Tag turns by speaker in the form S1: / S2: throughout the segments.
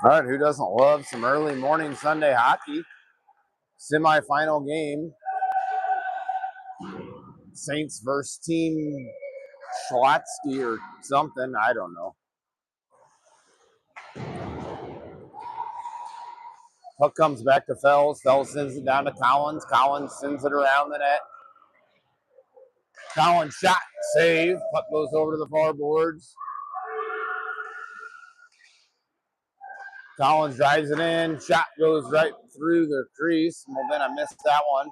S1: All right, who doesn't love some early morning Sunday hockey? Semifinal game. Saints versus Team Schlotsky or something. I don't know. Puck comes back to Fells. Fells sends it down to Collins. Collins sends it around the net. Collins shot, save. Puck goes over to the far boards. Collins drives it in. Shot goes right through the crease. Mulvena missed that one.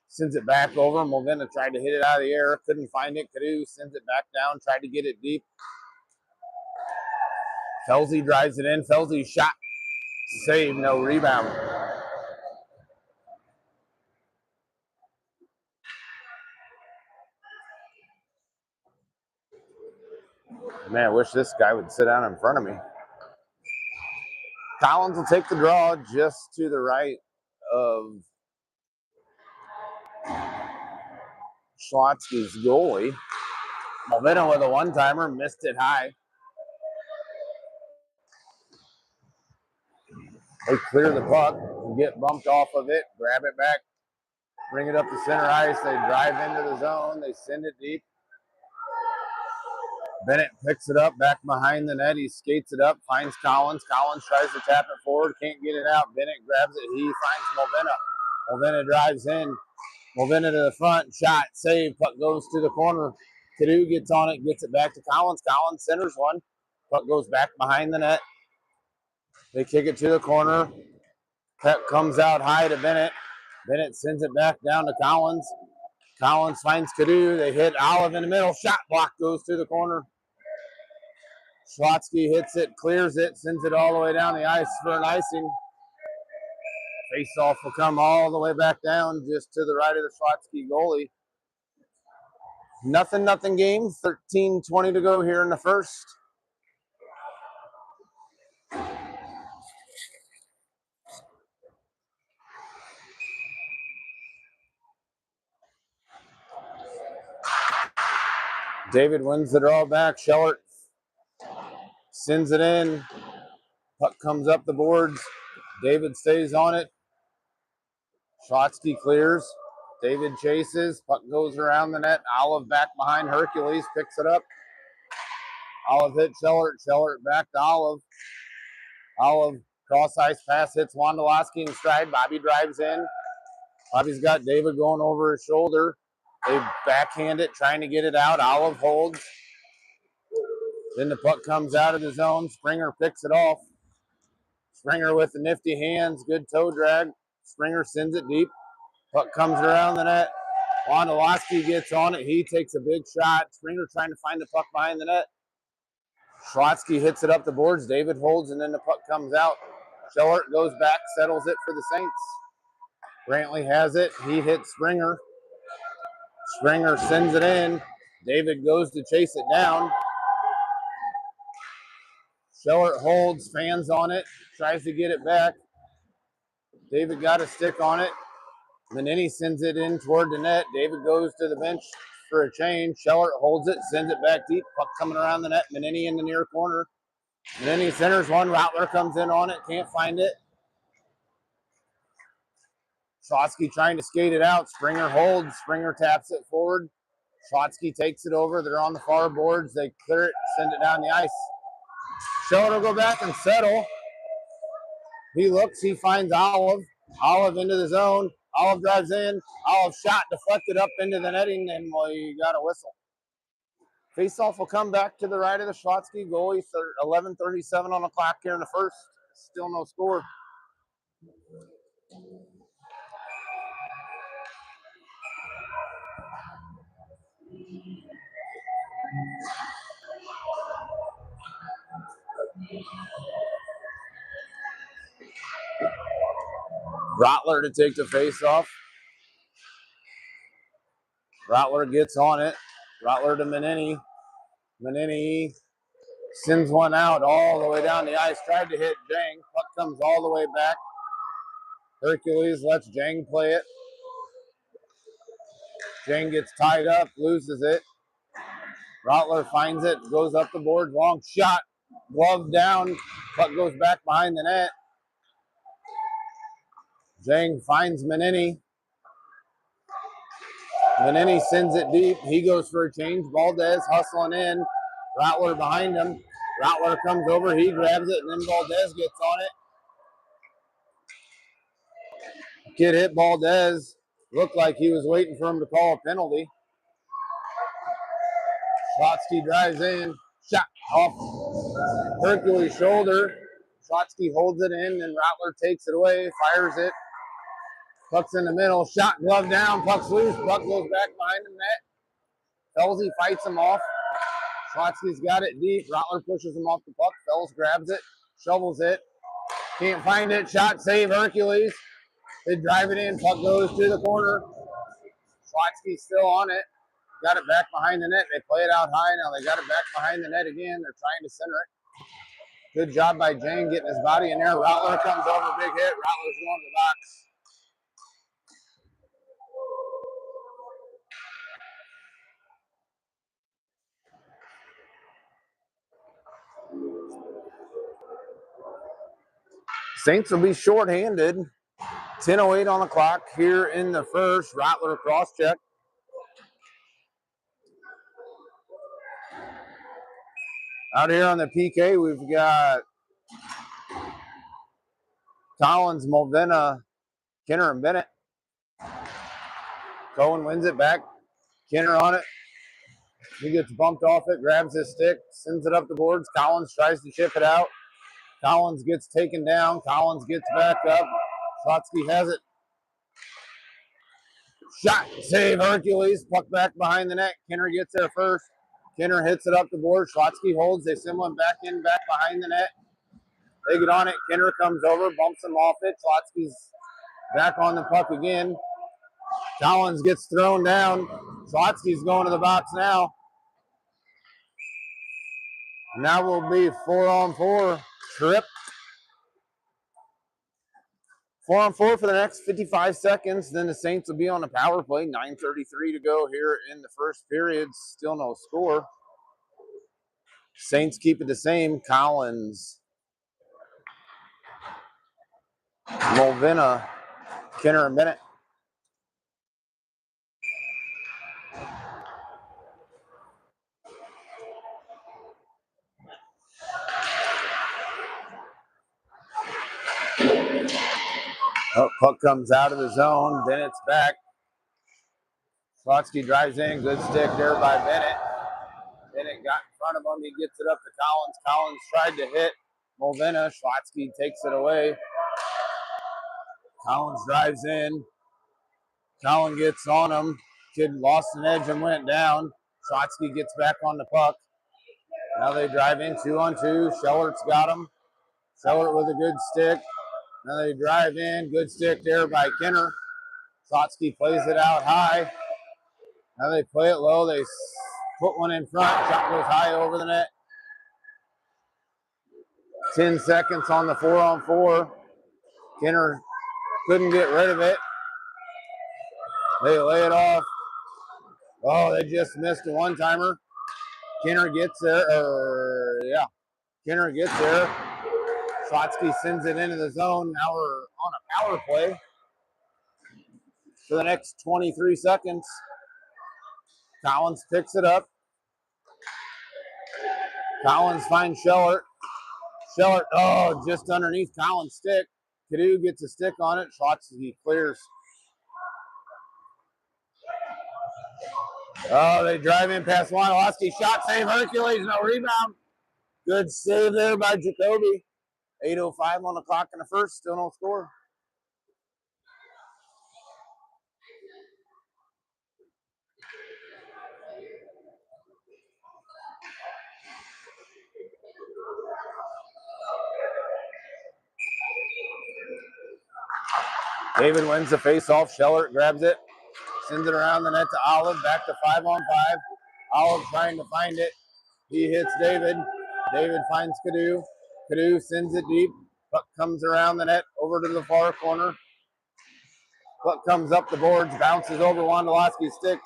S1: Sends it back over. Mulvena tried to hit it out of the air. Couldn't find it. Carew sends it back down. Tried to get it deep. Felsey drives it in. Felsey shot, save, no rebound. Man, I wish this guy would sit down in front of me. Collins will take the draw just to the right of Schlotsky's goalie. Mulvena with a one-timer, missed it high. They clear the puck, get bumped off of it, grab it back, bring it up to center ice. They drive into the zone. They send it deep. Bennett picks it up back behind the net. He skates it up, finds Collins. Collins tries to tap it forward, can't get it out. Bennett grabs it. He finds Mulvena. Mulvena drives in. Mulvena to the front. Shot, save. Puck goes to the corner. Carew gets on it, gets it back to Collins. Collins centers one. Puck goes back behind the net. They kick it to the corner. Puck comes out high to Bennett. Bennett sends it back down to Collins. Collins finds Carew. They hit Olive in the middle. Shot block goes to the corner. Schlotsky hits it, clears it, sends it all the way down the ice for an icing. Face-off will come all the way back down just to the right of the Schlotsky goalie. Nothing game. 13:20 to go here in the first. David wins the draw back. Schellert sends it in. Puck comes up the boards. David stays on it. Schlotsky clears. David chases. Puck goes around the net. Olive back behind Hercules. Picks it up. Olive hit Schellert. Schellert back to Olive. Olive cross ice pass hits Wondolowski in stride. Bobby drives in. Bobby's got David going over his shoulder. They backhand it, trying to get it out. Olive holds. Then the puck comes out of the zone. Springer picks it off. Springer with the nifty hands. Good toe drag. Springer sends it deep. Puck comes around the net. Wondolowski gets on it. He takes a big shot. Springer trying to find the puck behind the net. Schlotsky hits it up the boards. David holds, and then the puck comes out. Schellert goes back, settles it for the Saints. Brantley has it. He hits Springer. Springer sends it in. David goes to chase it down. Schellert holds, fans on it, tries to get it back. David got a stick on it. Manini sends it in toward the net. David goes to the bench for a change. Schellert holds it, sends it back deep. Puck coming around the net. Manini in the near corner. Manini centers one. Rattler comes in on it, can't find it. Schlotsky trying to skate it out. Springer holds. Springer taps it forward. Schlotsky takes it over. They're on the far boards. They clear it, send it down the ice. Schellert will go back and settle. He looks. He finds Olive. Olive into the zone. Olive drives in. Olive shot deflected up into the netting, and we got a whistle. Faceoff will come back to the right of the Schlotsky goalie. 11:37 on the clock here in the first. Still no score. Rattler to take the face-off. Rattler gets on it. Rattler to Manini. Manini sends one out all the way down the ice. Tried to hit Jang. Puck comes all the way back. Hercules lets Jang play it. Jang gets tied up, loses it. Rattler finds it, goes up the board, long shot. glove down. Puck goes back behind the net. Zhang finds Manini. Manini sends it deep. He goes for a change. Valdez hustling in. Rattler behind him. Rattler comes over. He grabs it, and then Valdez gets on it. Kid hit Valdez. Looked like he was waiting for him to call a penalty. Schlotsky drives in. Shot off Hercules' shoulder. Schlotsky holds it in, and Rattler takes it away, fires it. Puck's in the middle. Shot, glove down. Puck's loose. Puck goes back behind the net. Felsey fights him off. Schlotsky's got it deep. Rattler pushes him off the puck. Fels grabs it, shovels it. Can't find it. Shot, save Hercules. They drive it in. Puck goes to the corner. Schlotsky's still on it. Got it back behind the net. They play it out high. Now they got it back behind the net again. They're trying to center it. Good job by Jane getting his body in there. Rattler comes over, big hit. Rattler's going to the box. Saints will be shorthanded. 10:08 on the clock here in the first. Rattler cross check. Out here on the PK, we've got Collins, Mulvena, Kenner, and Bennett. Cohen wins it back. Kenner on it. He gets bumped off it, grabs his stick, sends it up the boards. Collins tries to chip it out. Collins gets taken down. Collins gets back up. Schlotsky has it. Shot, save Hercules. Puck back behind the net. Kenner gets there first. Kenner hits it up the board. Schlotsky holds. They send one back in, back behind the net. They get on it. Kenner comes over, bumps him off it. Schlotsky's back on the puck again. Collins gets thrown down. Schlotsky's going to the box now. Now will be 4-on-4 trip. 4-on-4 for the next 55 seconds. Then the Saints will be on a power play. 9:33 to go here in the first period. Still no score. Saints keep it the same. Collins, Mulvena, Kenner, and Bennett. Oh, puck comes out of the zone. Bennett's back. Schlotsky drives in. Good stick there by Bennett. Bennett got in front of him. He gets it up to Collins. Collins tried to hit Mulvena. Schlotsky takes it away. Collins drives in. Collins gets on him. Kid lost an edge and went down. Schlotsky gets back on the puck. Now they drive in 2-on-2. Schellert's got him. Schellert with a good stick. Now they drive in. Good stick there by Kenner. Schlotsky plays it out high. Now they play it low. They put one in front. Shot goes high over the net. 10 seconds on the 4-on-4. Kenner couldn't get rid of it. They lay it off. Oh, they just missed a one-timer. Kenner gets there. Kenner gets there. Schlotsky sends it into the zone. Now we're on a power play for the next 23 seconds. Collins picks it up. Collins finds Schellert. Schellert, just underneath Collins' stick. Cadu gets a stick on it. Schlotsky clears. Oh, they drive in past Wondolowski. Shot, save Hercules. No rebound. Good save there by Jacoby. 8:05 on the clock in the first. Still no score. David wins the face-off. Schellert grabs it. Sends it around the net to Olive. Back to 5-on-5. Olive trying to find it. He hits David. David finds Cadu. Cadu sends it deep. Puck comes around the net over to the far corner. Puck comes up the boards, bounces over Wondolowski's stick.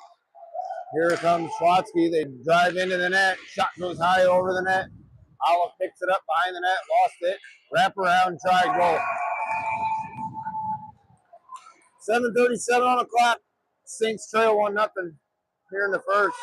S1: Here comes Schlotsky. They drive into the net. Shot goes high over the net. Olive picks it up behind the net, lost it. Wrap around, try, goal. 7:37 on the clock. Saints trail 1-0 here in the first.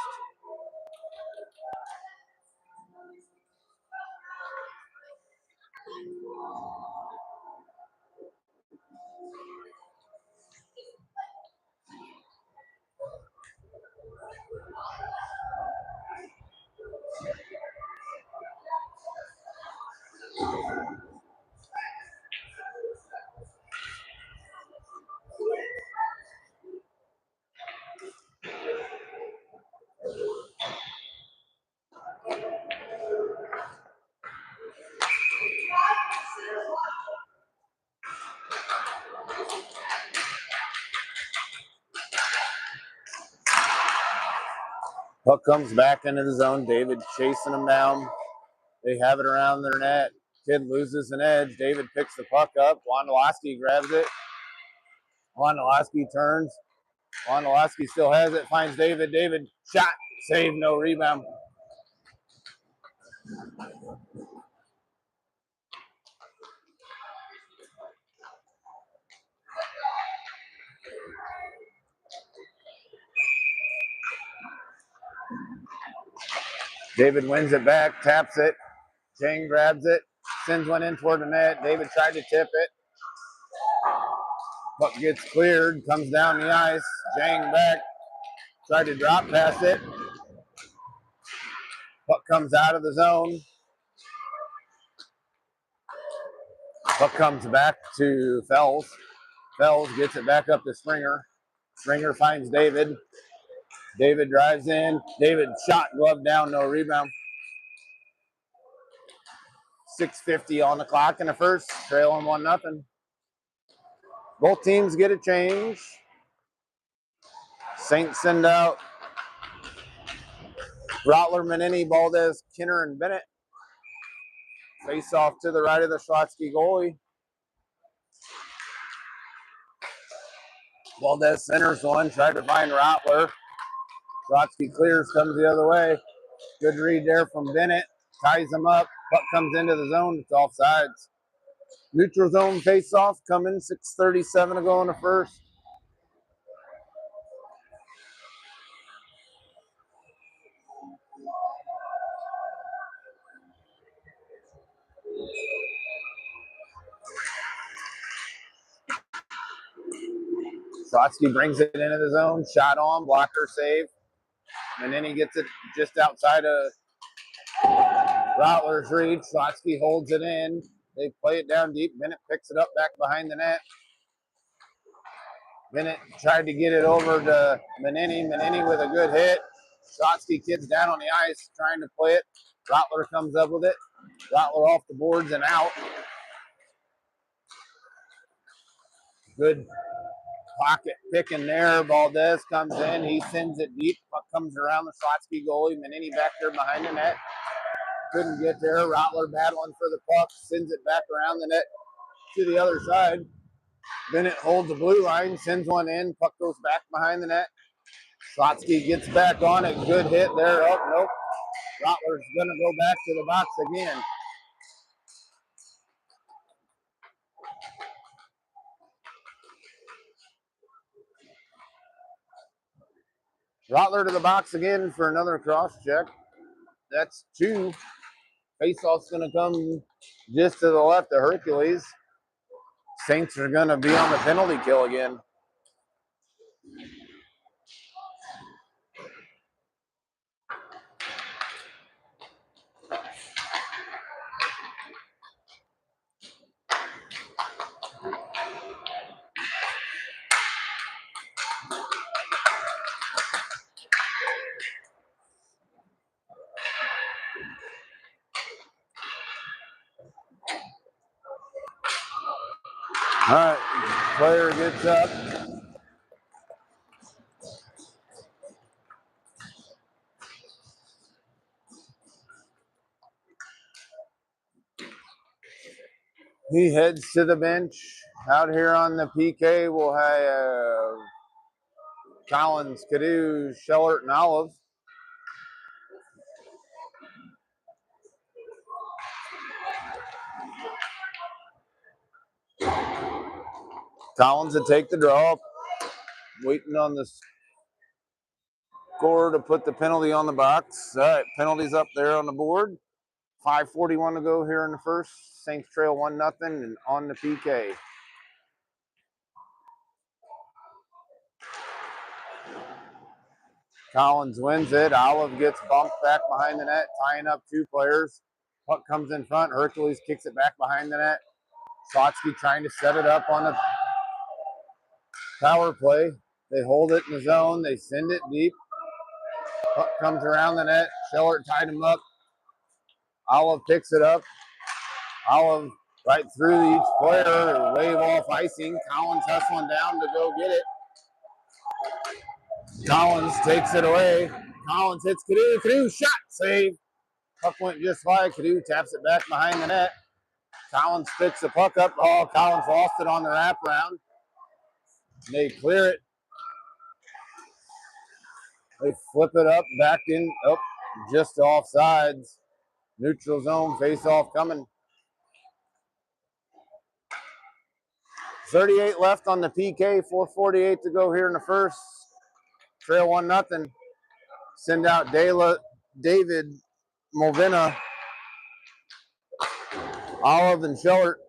S1: Puck comes back into the zone. David chasing them down. They have it around their net. Kid loses an edge. David picks the puck up. Wondolowski grabs it. Wondolowski turns. Wondolowski still has it. Finds David. David shot. Save, no rebound. David wins it back. Taps it. Jang grabs it. Sends one in toward the net. David tried to tip it. Puck gets cleared. Comes down the ice. Jang back. Tried to drop pass it. Puck comes out of the zone. Puck comes back to Fells. Fells gets it back up to Springer. Springer finds David. David drives in. David shot, glove down, no rebound. 6:50 on the clock in the first, trailing 1-0. Both teams get a change. Saints send out Rottler, Manini, Valdez, Kinner, and Bennett. Face off to the right of the Schlotsky goalie. Valdez centers one, tried to find Rottler. Schlotsky clears, comes the other way. Good read there from Bennett. Ties him up. Puck comes into the zone. It's offsides. Neutral zone face-off coming. 6:37 to go in the first. Slotsky brings it into the zone. Shot on. Blocker save. And then he gets it just outside of Rottler's reach. Slotsky holds it in. They play it down deep. Bennett picks it up back behind the net. Bennett tried to get it over to Manini. Manini with a good hit. Slotsky kid's down on the ice trying to play it. Rottler comes up with it. Rottler off the boards and out. Good pocket picking there. Valdez comes in. He sends it deep. Puck comes around the Slotsky goalie. Manini back there behind the net. Couldn't get there. Rottler battling for the puck. Sends it back around the net to the other side. Bennett holds the blue line. Sends one in. Puck goes back behind the net. Slotsky gets back on it. Good hit there. Oh, nope. Rottler's going to go back to the box again. Rottler to the box again for another cross check. That's two. Faceoff's going to come just to the left of Hercules. Saints are going to be on the penalty kill again. All right, player gets up. He heads to the bench. Out here on the PK, we'll have Collins, Cadieux, Schellert, and Olive. Collins to take the draw. Waiting on the scorer to put the penalty on the box. All right, penalty's up there on the board. 5:41 to go here in the first. Saints trail 1-0 and on the PK. Collins wins it. Olive gets bumped back behind the net, tying up two players. Puck comes in front. Hercules kicks it back behind the net. Slotsky trying to set it up on the power play. They hold it in the zone. They send it deep. Puck comes around the net. Schellert tied him up. Olive picks it up. Olive right through each player. Wave off icing. Collins hustling down to go get it. Collins takes it away. Collins hits Cadu. Cadu shot. Save. Puck went just wide. Cadu taps it back behind the net. Collins picks the puck up. Oh, Collins lost it on the wraparound. They clear it. They flip it up, back in. Oh, just off sides. Neutral zone, face off coming. 38 left on the PK, 4:48 to go here in the first. Trail 1-0. Send out David, Mulvina, Olive, and Schellert.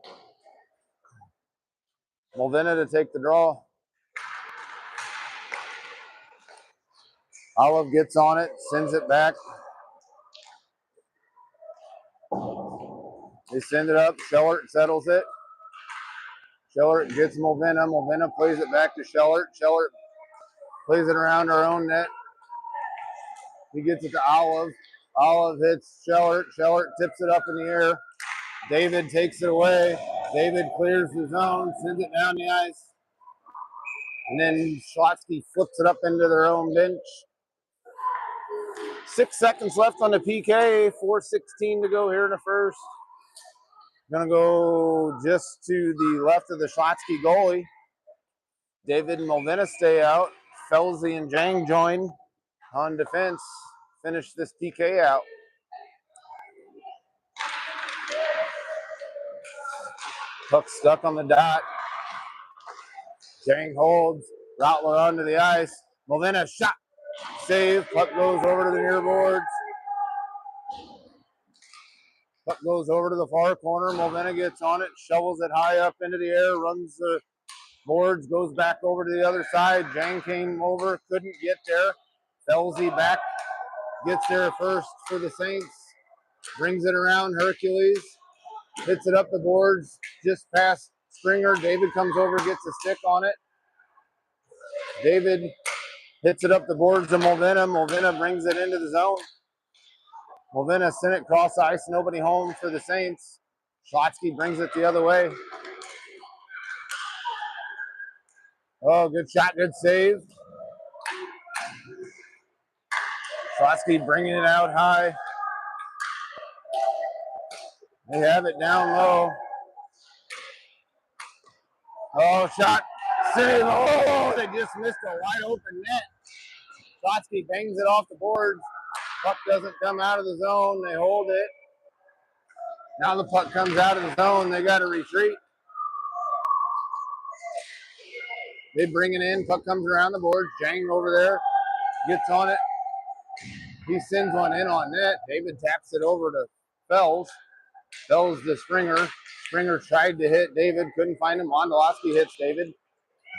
S1: Mulvina to take the draw. Olive gets on it, sends it back. They send it up. Schellert settles it. Schellert gets Mulvina. Mulvina plays it back to Schellert. Schellert plays it around her own net. He gets it to Olive. Olive hits Schellert. Schellert tips it up in the air. David takes it away. David clears the zone, sends it down the ice. And then Schlotsky flips it up into their own bench. 6 seconds left on the PK. 4:16 to go here in the first. Gonna go just to the left of the Schlotsky goalie. David and Mulvina stay out. Felsey and Jang join on defense. Finish this PK out. Puck stuck on the dot. Jang holds. Routler onto the ice. Mulvina shot. Save. Puck goes over to the near boards. Puck goes over to the far corner. Mulvina gets on it. Shovels it high up into the air. Runs the boards. Goes back over to the other side. Jang came over. Couldn't get there. Felsey back. Gets there first for the Saints. Brings it around. Hercules. Hits it up the boards. Just past Springer. David comes over. Gets a stick on it. David hits it up the boards to Mulvina. Mulvina brings it into the zone. Mulvina sent it cross ice. Nobody home for the Saints. Schlotsky brings it the other way. Oh, good shot. Good save. Schlotsky bringing it out high. They have it down low. Oh, shot. Save. Oh, they just missed a wide open net. Schlotsky bangs it off the boards. Puck doesn't come out of the zone. They hold it. Now the puck comes out of the zone. They got to retreat. They bring it in. Puck comes around the boards. Jang over there gets on it. He sends one in on net. David taps it over to Fells. Fells to Springer. Springer tried to hit David. Couldn't find him. Wondolowski hits David.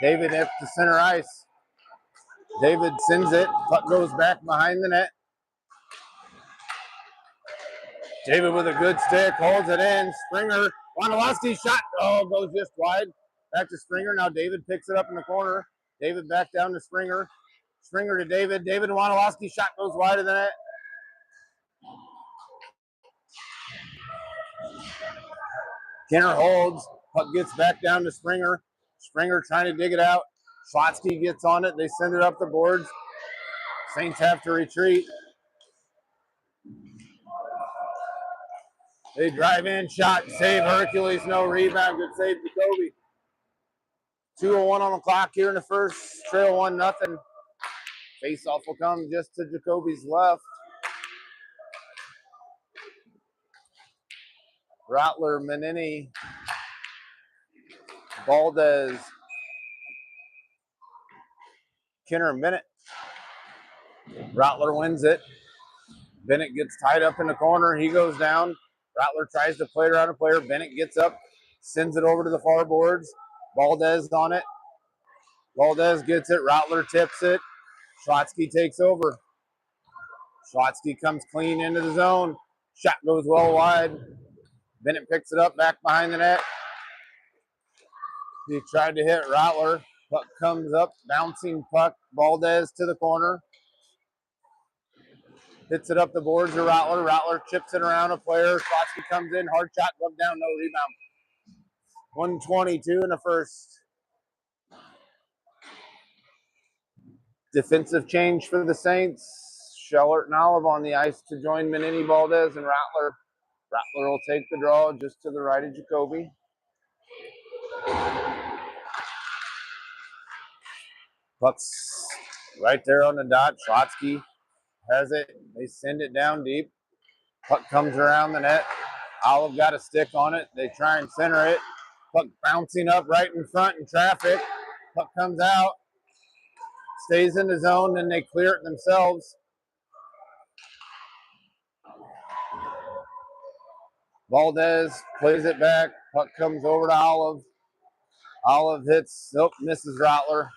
S1: David at the center ice. David sends it. Puck goes back behind the net. David with a good stick. Holds it in. Springer. Wondolowski shot. Oh, goes just wide. Back to Springer. Now David picks it up in the corner. David back down to Springer. Springer to David. David and Wondolowski shot goes wide of the net. Kenner holds. Puck gets back down to Springer. Springer trying to dig it out. Schlotsky gets on it. They send it up the boards. Saints have to retreat. They drive in, shot, save Hercules, no rebound. Good save, Jacoby. 2:01 on the clock here in the first. Trail 1-0. Face-off will come just to Jacoby's left. Routler, Manini, Valdez, Kinner Bennett. Rattler wins it. Bennett gets tied up in the corner. He goes down. Rattler tries to play around a player. Bennett gets up, sends it over to the far boards. Valdez on it. Valdez gets it. Rattler tips it. Schlotsky takes over. Schlotsky comes clean into the zone. Shot goes well wide. Bennett picks it up back behind the net. He tried to hit Rattler. Puck comes up. Bouncing puck. Valdez to the corner. Hits it up the boards to Rattler. Rattler chips it around a player. Schlotsky comes in. Hard shot. Glove down. No rebound. 122 in the first. Defensive change for the Saints. Schellert and Olive on the ice to join Menini, Valdez, and Rattler. Rattler will take the draw just to the right of Jacoby. Puck's right there on the dot. Schlotsky has it. They send it down deep. Puck comes around the net. Olive got a stick on it. They try and center it. Puck bouncing up right in front in traffic. Puck comes out. Stays in the zone, and they clear it themselves. Valdez plays it back. Puck comes over to Olive. Olive hits, nope, misses Rattler.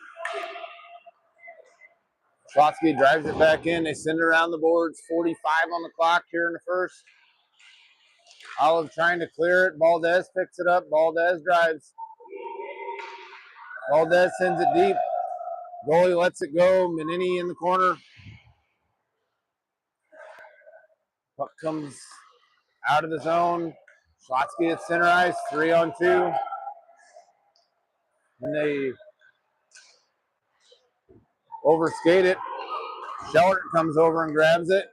S1: Schlotsky drives it back in. They send it around the boards. 45 on the clock here in the first. Olive trying to clear it. Valdez picks it up. Valdez drives. Valdez sends it deep. Goalie lets it go. Menini in the corner. Puck comes out of the zone. Schlotsky at center ice. 3-on-2. And they overskate it. Schellert comes over and grabs it.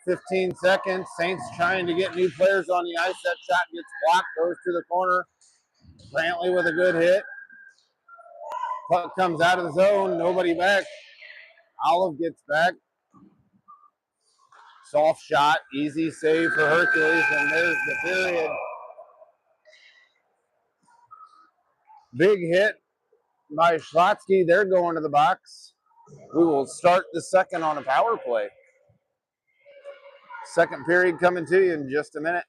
S1: 15 seconds. Saints trying to get new players on the ice. That shot gets blocked, goes to the corner. Brantley with a good hit. Puck comes out of the zone. Nobody back. Olive gets back. Soft shot. Easy save for Hercules. And there's the period. Big hit by Schlotsky. They're going to the box. We will start the second on a power play. Second period coming to you in just a minute.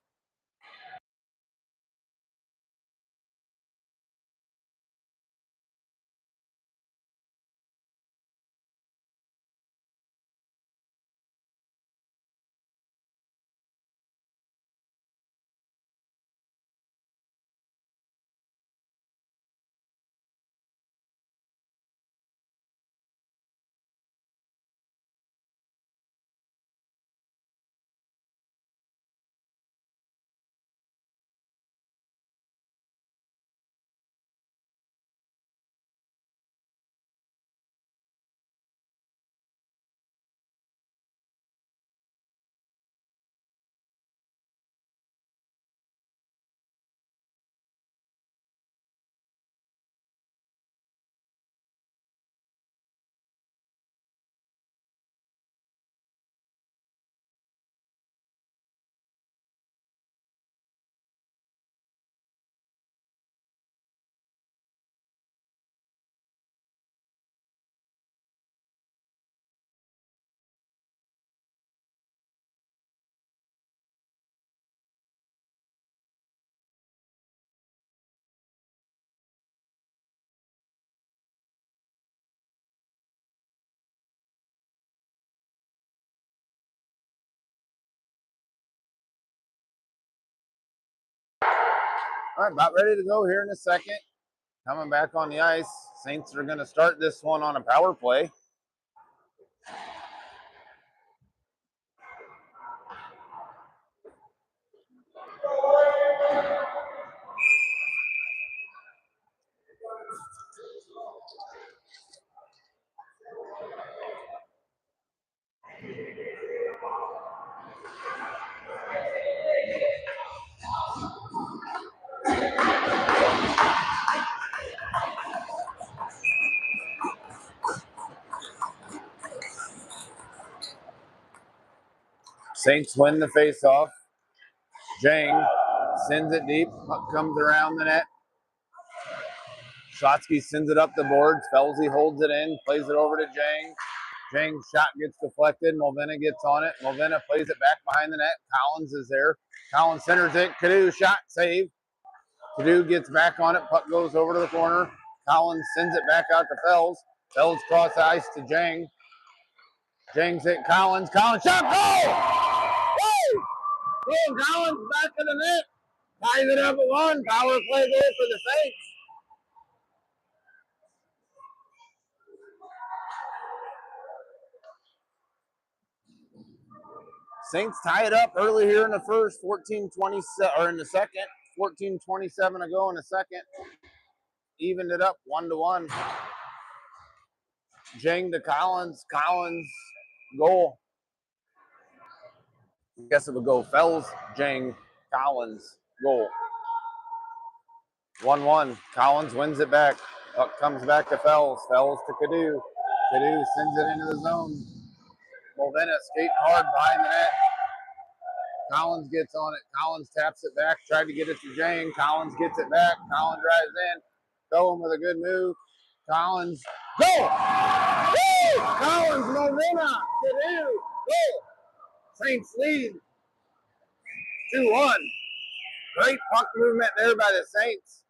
S1: All right, about ready to go here in a second. Coming back on the ice. Saints are going to start this one on a power play. Saints win the faceoff. Jang sends it deep. Puck comes around the net. Shotsky sends it up the boards. Felsey holds it in, plays it over to Jang. Jang's shot gets deflected. Mulvena gets on it. Mulvena plays it back behind the net. Collins is there. Collins centers it. Cadu shot save. Cadu gets back on it. Puck goes over to the corner. Collins sends it back out to Fels. Fels cross ice to Jang. Jang's hit Collins. Collins shot goal! Woo! Boom! Collins back to the net. Ties it up at 1. Power play goal for the Saints. Saints tie it up early here in the first, 14-27, or in the second, 14-27 to go in the second. Evened it up 1-1. Jang to Collins. Collins goal. I guess it would go Fels, Jang, Collins goal. 1-1. Collins wins it back. Puck comes back to Fels. Fels to Cadu. Cadu sends it into the zone. Mulvena skating hard behind the net. Collins gets on it. Collins taps it back. Tried to get it to Jang. Collins gets it back. Collins drives in. Going with a good move. Collins. Goal! Woo! Collins, Mulvena. Cadu. Goal! Saints lead. 2-1. Great puck movement there by the Saints.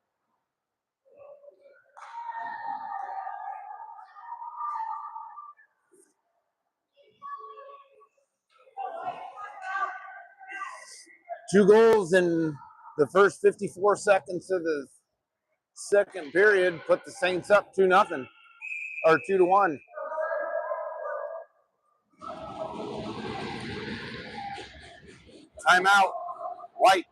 S1: Two goals in the first 54 seconds of the second period put the Saints up 2-0 or 2-1. Timeout. White.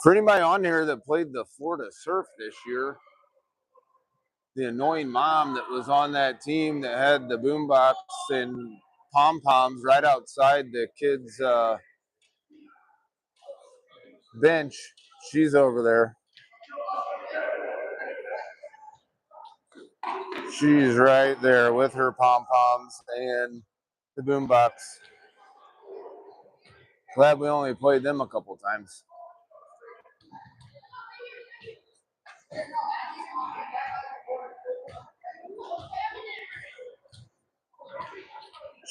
S1: For anybody on here that played the Florida Surf this year, the annoying mom that was on that team that had the boombox and pom-poms right outside the kids' bench, she's over there. She's right there with her pom-poms and the boombox. Glad we only played them a couple times.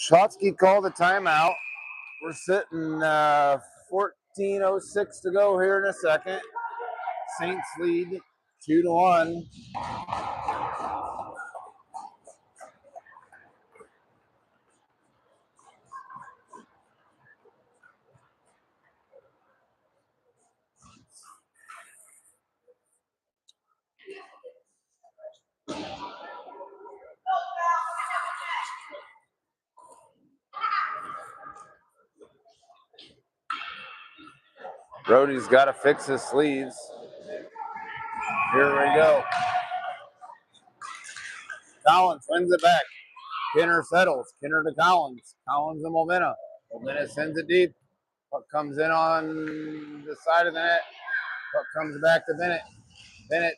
S1: Shotsky called a timeout. We're sitting 14:06 to go here in a second. Saints lead 2-1. Brody's got to fix his sleeves. Here we go. Collins wins it back. Kinner settles. Kinner to Collins. Collins and Mulvena. Mulvena sends it deep. Puck comes in on the side of the net. Puck comes back to Bennett. Bennett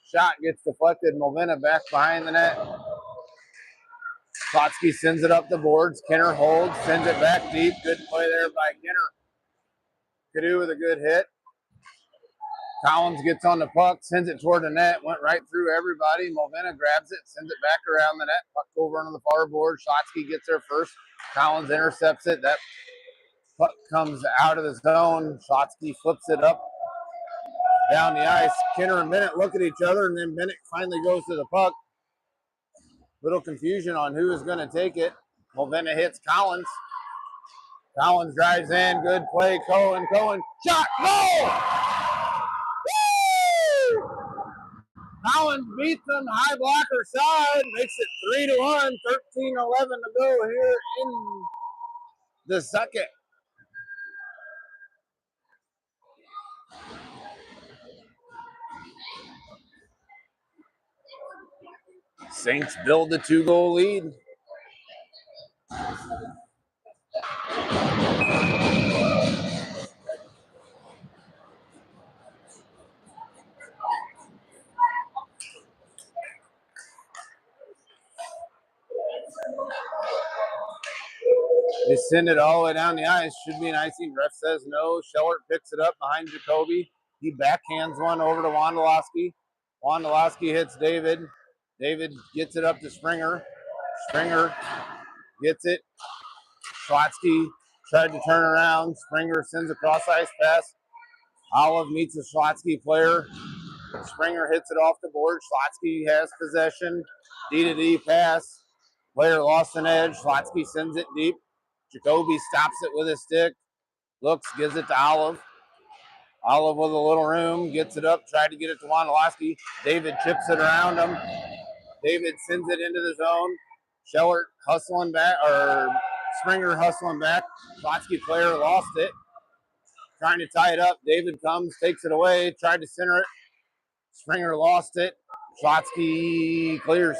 S1: shot gets deflected. Mulvena back behind the net. Klotsky sends it up the boards. Kinner holds, sends it back deep. Good play there by Kinner. Cadu with a good hit. Collins gets on the puck, sends it toward the net, went right through everybody. Mulvena grabs it, sends it back around the net. Puck over onto the far board. Shotsky gets there first. Collins intercepts it. That puck comes out of the zone. Shotsky flips it up down the ice. Kinner and Bennett look at each other, and then Bennett finally goes to the puck. Little confusion on who is going to take it. Mulvena hits Collins. Collins drives in. Good play. Cohen. Shot. Goal! Woo! Collins beats them. High blocker side. Makes it 3-1. 13-11 to go here in the second. Saints build the 2-goal lead. They send it all the way down the ice. Should be an icing. Ref says no. Schellert picks it up behind Jacoby. He backhands one over to Wondolowski. Wondolowski hits David. David gets it up to Springer. Springer gets it. Schlotsky tried to turn around. Springer sends a cross-ice pass. Olive meets a Schlotsky player. Springer hits it off the board. Schlotsky has possession. D-to-D pass. Player lost an edge. Schlotsky sends it deep. Jacoby stops it with his stick. Looks, gives it to Olive. Olive with a little room. Gets it up. Tried to get it to Wondolowski. David chips it around him. David sends it into the zone. Schellert hustling back, or Springer hustling back. Schlotsky player lost it. Trying to tie it up. David comes, takes it away. Tried to center it. Springer lost it. Schlotsky clears.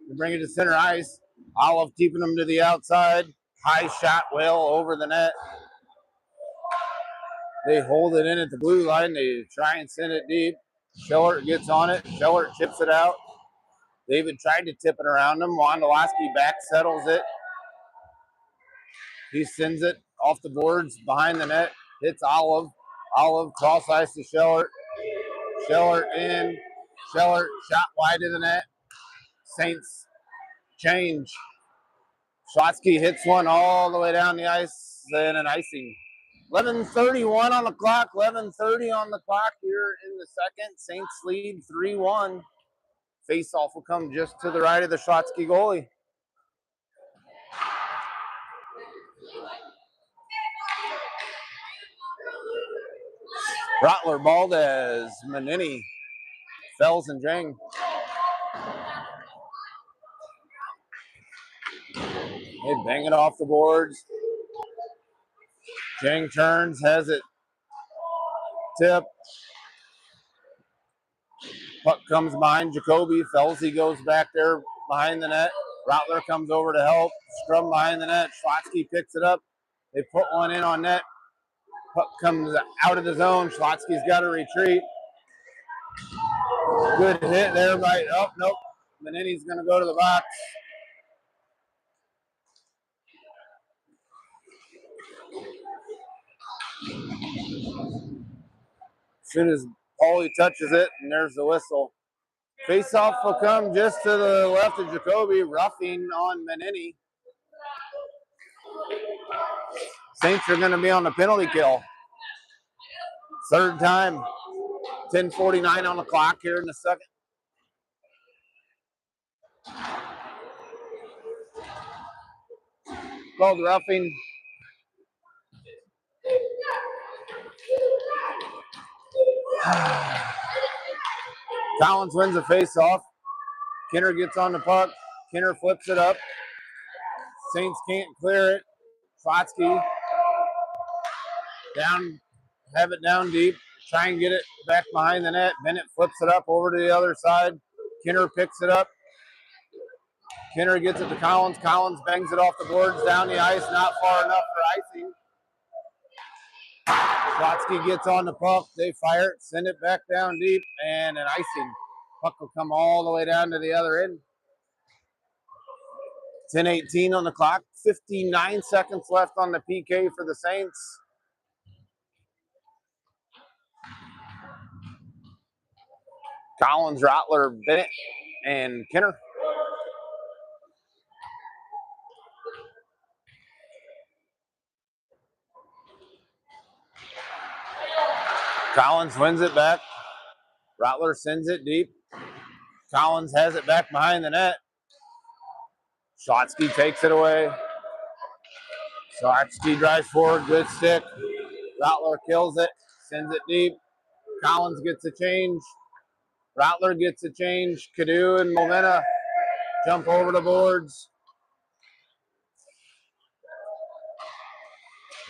S1: They bring it to center ice. Olive keeping them to the outside. High shot well over the net. They hold it in at the blue line. They try and send it deep. Schellert gets on it. Schellert chips it out. David tried to tip it around him. Wondolowski back settles it. He sends it off the boards behind the net. Hits Olive. Olive cross ice to Schellert. Schellert in. Schellert shot wide of the net. Saints change. Schlotsky hits one all the way down the ice and an icing. 11:31 on the clock. 11:30 on the clock here in the second. Saints lead 3-1. Face-off will come just to the right of the Schlotsky goalie. Rottler, Valdez, Manini, Fells, and Jang. They bang it off the boards. Jang turns, has it tip. Puck comes behind Jacoby. Felsey goes back there behind the net. Rottler comes over to help. Scrum behind the net. Schlotsky picks it up. They put one in on net. Puck comes out of the zone. Schlotsky's got to retreat. Good hit there by, oh, nope. Manini's going to go to the box. As soon as Paulie touches it, and there's the whistle. Face-off will come just to the left of Jacoby, roughing on Manini. Saints are going to be on the penalty kill. Third time. 10:49 on the clock here in the second. Called roughing. Collins wins the face-off. Kinner gets on the puck. Kinner flips it up. Saints can't clear it. Schlotsky down, have it down deep. Try and get it back behind the net. Bennett flips it up over to the other side. Kinner picks it up. Kinner gets it to Collins. Collins bangs it off the boards down the ice. Not far enough for icing. Schlotsky gets on the puck. They fire it, send it back down deep, and an icing. Puck will come all the way down to the other end. 10:18 on the clock. 59 seconds left on the PK for the Saints. Collins, Rottler, Bennett, and Kinner. Collins wins it back. Rottler sends it deep. Collins has it back behind the net. Schlotsky takes it away. Schlotsky drives forward, good stick. Rottler kills it, sends it deep. Collins gets a change. Rottler gets a change. Cadu and Molina jump over the boards.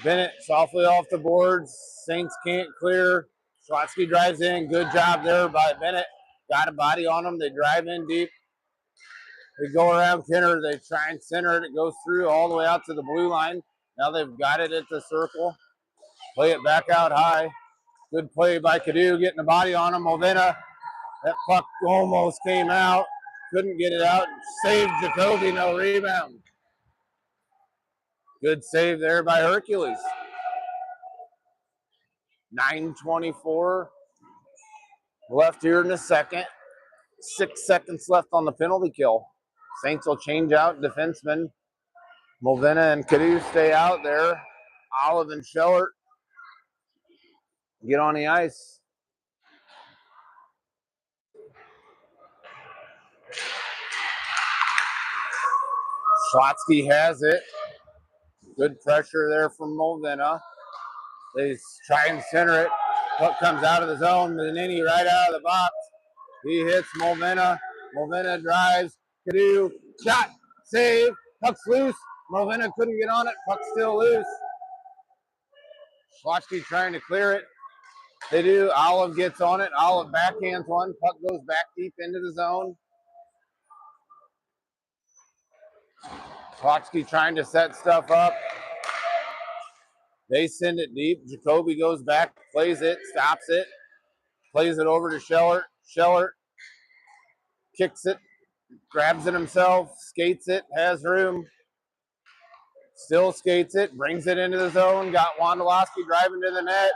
S1: Bennett softly off the boards. Saints can't clear. Schlotsky drives in. Good job there by Bennett. Got a body on him. They drive in deep. They go around Kinner. They try and center it. It goes through all the way out to the blue line. Now they've got it at the circle. Play it back out high. Good play by Cadu, getting the body on him. Molina, that puck almost came out. Couldn't get it out. Saved Jacoby, no rebound. Good save there by Hercules. 9:24 left here in the second. 6 seconds left on the penalty kill. Saints will change out defensemen. Mulvena and Cadieux stay out there. Olive and Schellert get on the ice. Schlotsky has it. Good pressure there from Mulvena. They try and center it. Puck comes out of the zone. Menini right out of the box. He hits Mulvena. Mulvena drives. Cadieux, shot, save. Puck's loose. Mulvena couldn't get on it. Puck's still loose. Schlotsky trying to clear it. They do. Olive gets on it. Olive backhands one. Puck goes back deep into the zone. Schlotsky trying to set stuff up. They send it deep. Jacoby goes back, plays it, stops it, plays it over to Schellert. Schellert kicks it, grabs it himself, skates it, has room, still skates it, brings it into the zone. Got Wondolowski driving to the net.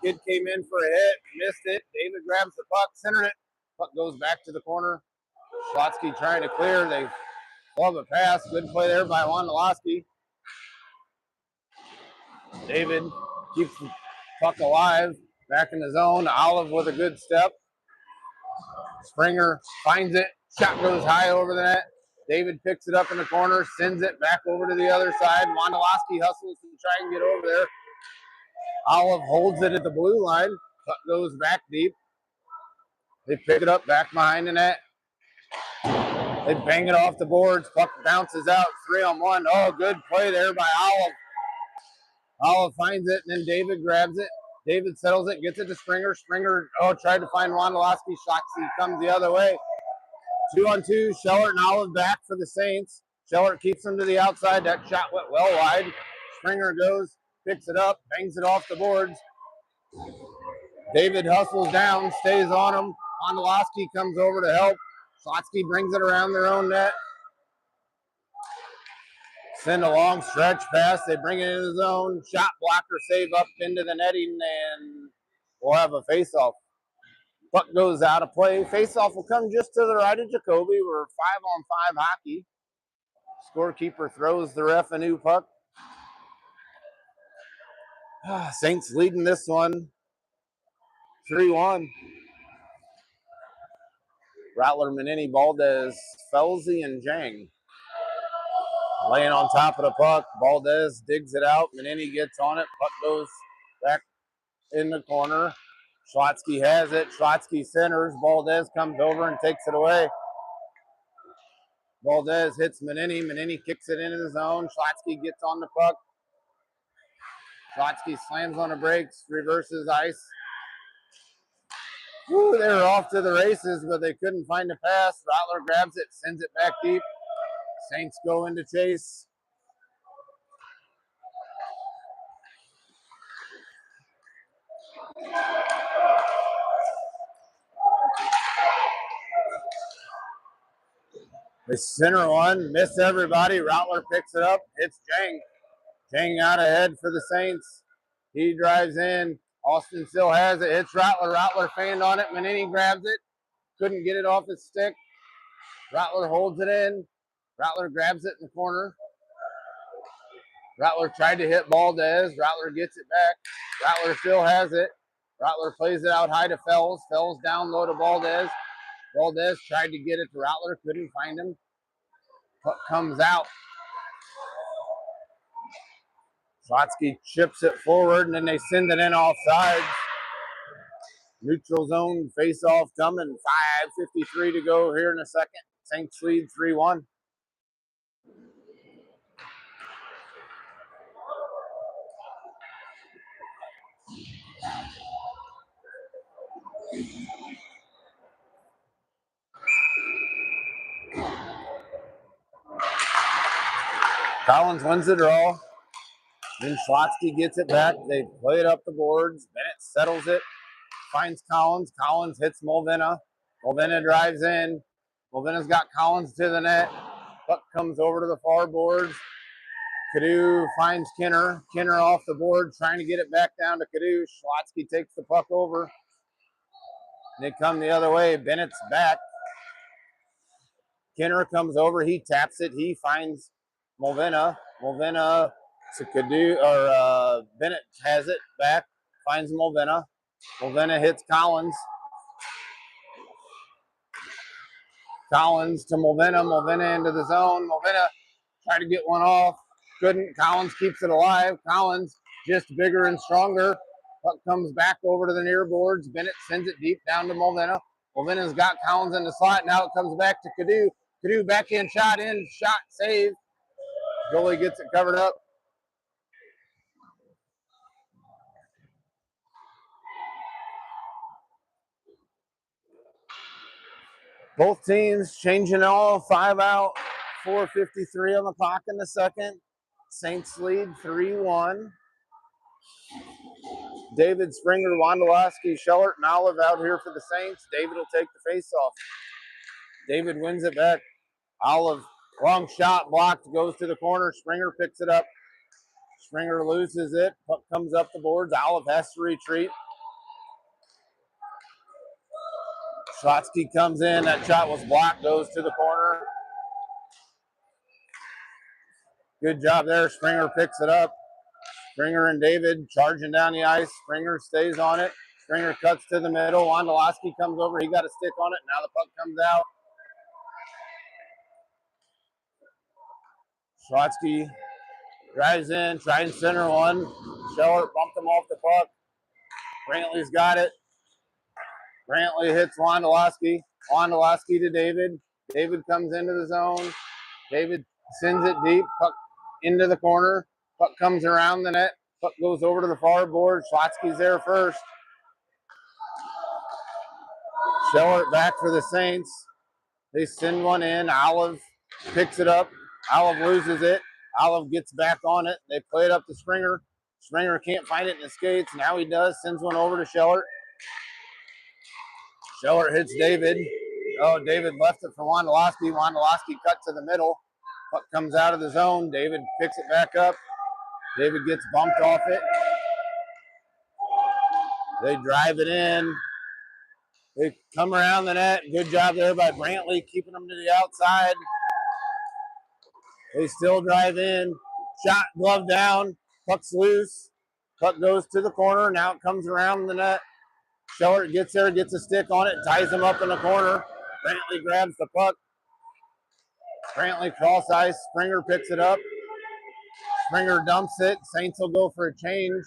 S1: Kid came in for a hit, missed it. David grabs the puck, centered it. Puck goes back to the corner. Schlotsky trying to clear. They love a pass. Good play there by Wondolowski. David keeps the puck alive. Back in the zone. Olive with a good step. Springer finds it. Shot goes high over the net. David picks it up in the corner, sends it back over to the other side. Wondolowski hustles to try and get over there. Olive holds it at the blue line. Puck goes back deep. They pick it up back behind the net. They bang it off the boards. Puck bounces out. 3-on-1. Oh, good play there by Olive. Olive finds it, and then David grabs it. David settles it, gets it to Springer. Springer, tried to find Wondolowski. Shoxy comes the other way. 2-on-2. Schellert and Olive back for the Saints. Schellert keeps them to the outside. That shot went well wide. Springer goes, picks it up, bangs it off the boards. David hustles down, stays on him. Wondolowski comes over to help. Schlotsky brings it around their own net. Send a long stretch pass. They bring it into the zone. Shot blocker save up into the netting, and we'll have a face-off. Puck goes out of play. Face-off will come just to the right of Jacoby. We're 5-on-5 hockey. Scorekeeper throws the ref a new puck. Saints leading this one 3-1. Rattler, Menini, Valdez, Felzy, and Jang. Laying on top of the puck. Valdez digs it out. Menini gets on it. Puck goes back in the corner. Schlotsky has it. Schlotsky centers. Valdez comes over and takes it away. Valdez hits Menini. Menini kicks it into the zone. Schlotsky gets on the puck. Schlotsky slams on the brakes, reverses ice. Woo, they were off to the races, but they couldn't find a pass. Rattler grabs it, sends it back deep. Saints go into chase. They center one, miss everybody. Rattler picks it up, hits Jang. Jang out ahead for the Saints. He drives in. Austin still has it. Hits Rattler. Rattler fanned on it. Menini grabs it. Couldn't get it off his stick. Rattler holds it in. Rattler grabs it in the corner. Rattler tried to hit Valdez. Rattler gets it back. Rattler still has it. Rattler plays it out high to Fells. Fells down low to Valdez. Valdez tried to get it to Rattler. Couldn't find him. Puck comes out. Schlotsky chips it forward, and then they send it in off sides. Neutral zone face-off coming. 5:53 to go here in a second. Saints lead 3-1. Collins wins the draw. Then Schlotsky gets it back. They play it up the boards. Bennett settles it. Finds Collins. Collins hits Mulvena. Mulvena drives in. Mulvena's got Collins to the net. Puck comes over to the far boards. Cadu finds Kinner. Kinner off the board, trying to get it back down to Cadu. Schlotsky takes the puck over. They come the other way. Bennett's back. Kinner comes over. He taps it. He finds Mulvena. Mulvena to Cadu, or Bennett has it back. Finds Mulvena. Mulvena hits Collins. Collins to Mulvena. Mulvena into the zone. Mulvena tried to get one off. Couldn't. Collins keeps it alive. Collins just bigger and stronger. Puck comes back over to the near boards. Bennett sends it deep down to Mulvena. Mulvena's got Collins in the slot. Now it comes back to Cadu. Cadu backhand shot in. Shot save. Goalie gets it covered up. Both teams changing all. 5 out. 4:53 on the clock in the second. Saints lead 3-1. David, Springer, Wondolowski, Schellert, and Olive out here for the Saints. David will take the face-off. David wins it back. Olive, wrong shot, blocked, goes to the corner. Springer picks it up. Springer loses it. Puck comes up the boards. Olive has to retreat. Schlotsky comes in. That shot was blocked, goes to the corner. Good job there. Springer picks it up. Springer and David charging down the ice. Springer stays on it. Springer cuts to the middle. Wondolowski comes over. He got a stick on it. Now the puck comes out. Schlotsky drives in, tries center one. Schellert bumped him off the puck. Brantley's got it. Brantley hits Wondolowski. Wondolowski to David. David comes into the zone. David sends it deep. Puck into the corner. Puck comes around the net. Puck goes over to the far board. Schlotsky's there first. Schellert back for the Saints. They send one in. Olive picks it up. Olive loses it. Olive gets back on it. They play it up to Springer. Springer can't find it in the skates. Now he does. Sends one over to Schellert. Schellert hits David. Oh, David left it for Wondolowski. Wondolowski cut to the middle. Puck comes out of the zone. David picks it back up. David gets bumped off it. They drive it in. They come around the net. Good job there by Brantley, keeping them to the outside. They still drive in. Shot, glove down. Puck's loose. Puck goes to the corner. Now it comes around the net. Schellert gets there, gets a stick on it, ties him up in the corner. Brantley grabs the puck. Brantley cross ice. Springer picks it up. Springer dumps it. Saints will go for a change.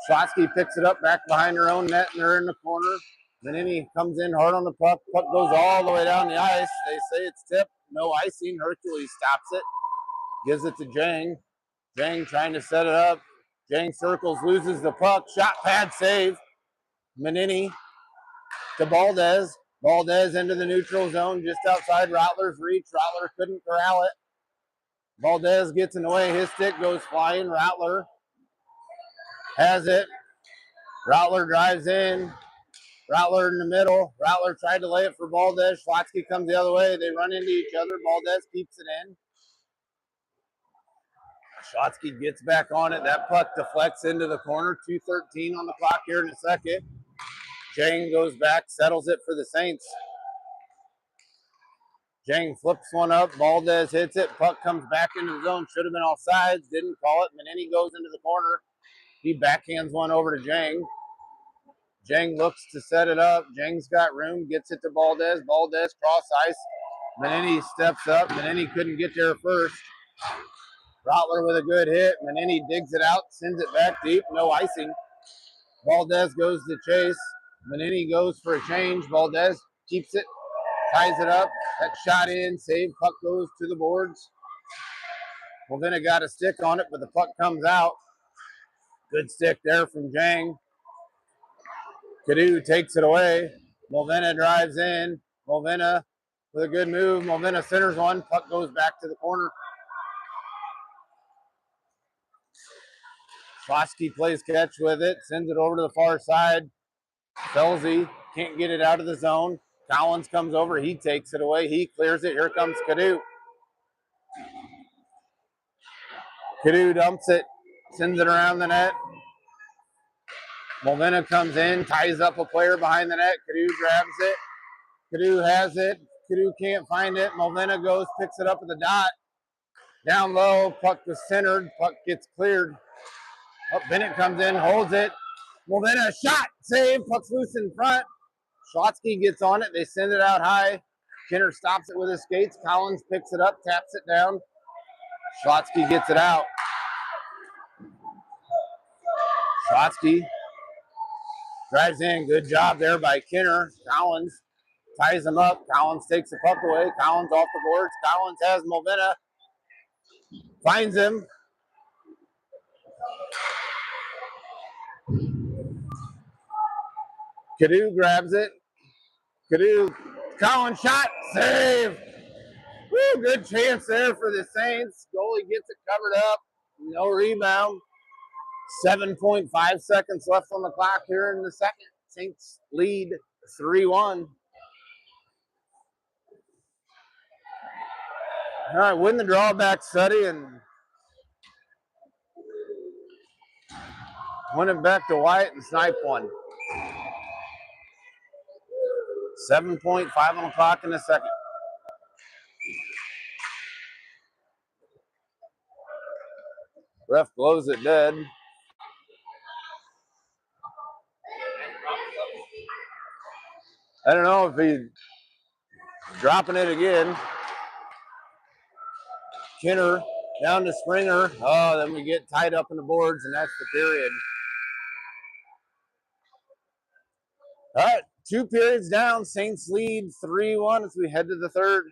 S1: Schlotsky picks it up back behind their own net, and they're in the corner. Manini comes in hard on the puck. Puck goes all the way down the ice. They say it's tipped. No icing. Hercules stops it. Gives it to Jang. Jang trying to set it up. Jang circles, loses the puck. Shot pad save. Manini to Valdez. Valdez into the neutral zone just outside Rattler's reach. Rattler couldn't corral it. Valdez gets in the way. His stick goes flying. Rattler has it. Rattler drives in. Rattler in the middle. Rattler tried to lay it for Valdez. Schlotsky comes the other way. They run into each other. Valdez keeps it in. Schlotsky gets back on it. That puck deflects into the corner. 2:13 on the clock here in a second. Jang goes back, settles it for the Saints. Jang flips one up. Valdez hits it. Puck comes back into the zone. Should have been offsides. Didn't call it. Manini goes into the corner. He backhands one over to Jang. Jang looks to set it up. Jang's got room. Gets it to Valdez. Valdez cross ice. Manini steps up. Manini couldn't get there first. Rattler with a good hit. Manini digs it out. Sends it back deep. No icing. Valdez goes to chase. Manini goes for a change. Valdez keeps it. Ties it up. That shot in. Save. Puck goes to the boards. Mulvena got a stick on it, but the puck comes out. Good stick there from Jang. Cadu takes it away. Mulvena drives in. Mulvena with a good move. Mulvena centers one. Puck goes back to the corner. Schlotsky plays catch with it. Sends it over to the far side. Felzy can't get it out of the zone. Collins comes over. He takes it away. He clears it. Here comes Cadu. Cadu dumps it, sends it around the net. Molvena comes in, ties up a player behind the net. Cadu grabs it. Cadu has it. Cadu can't find it. Molvena goes, picks it up at the dot. Down low, puck was centered. Puck gets cleared. Oh, Bennett comes in, holds it. Molvena shot, save. Puck's loose in front. Schlotsky gets on it. They send it out high. Kinner stops it with his skates. Collins picks it up, taps it down. Schlotsky gets it out. Schlotsky drives in. Good job there by Kinner. Collins ties him up. Collins takes the puck away. Collins off the boards. Collins has Molvena. Finds him. Cadu grabs it. Cadu, Collins shot, save. Woo, good chance there for the Saints. Goalie gets it covered up. No rebound. 7.5 seconds left on the clock here in the second. Saints lead 3-1. All right, win the drawback study and win it back to Wyatt and snipe one. 7.5 on the clock in the second. Ref blows it dead. I don't know if he's dropping it again. Kinner down to Springer. Oh, then we get tied up in the boards, and that's the period. All right, 2 periods down. Saints lead 3-1 as we head to the third.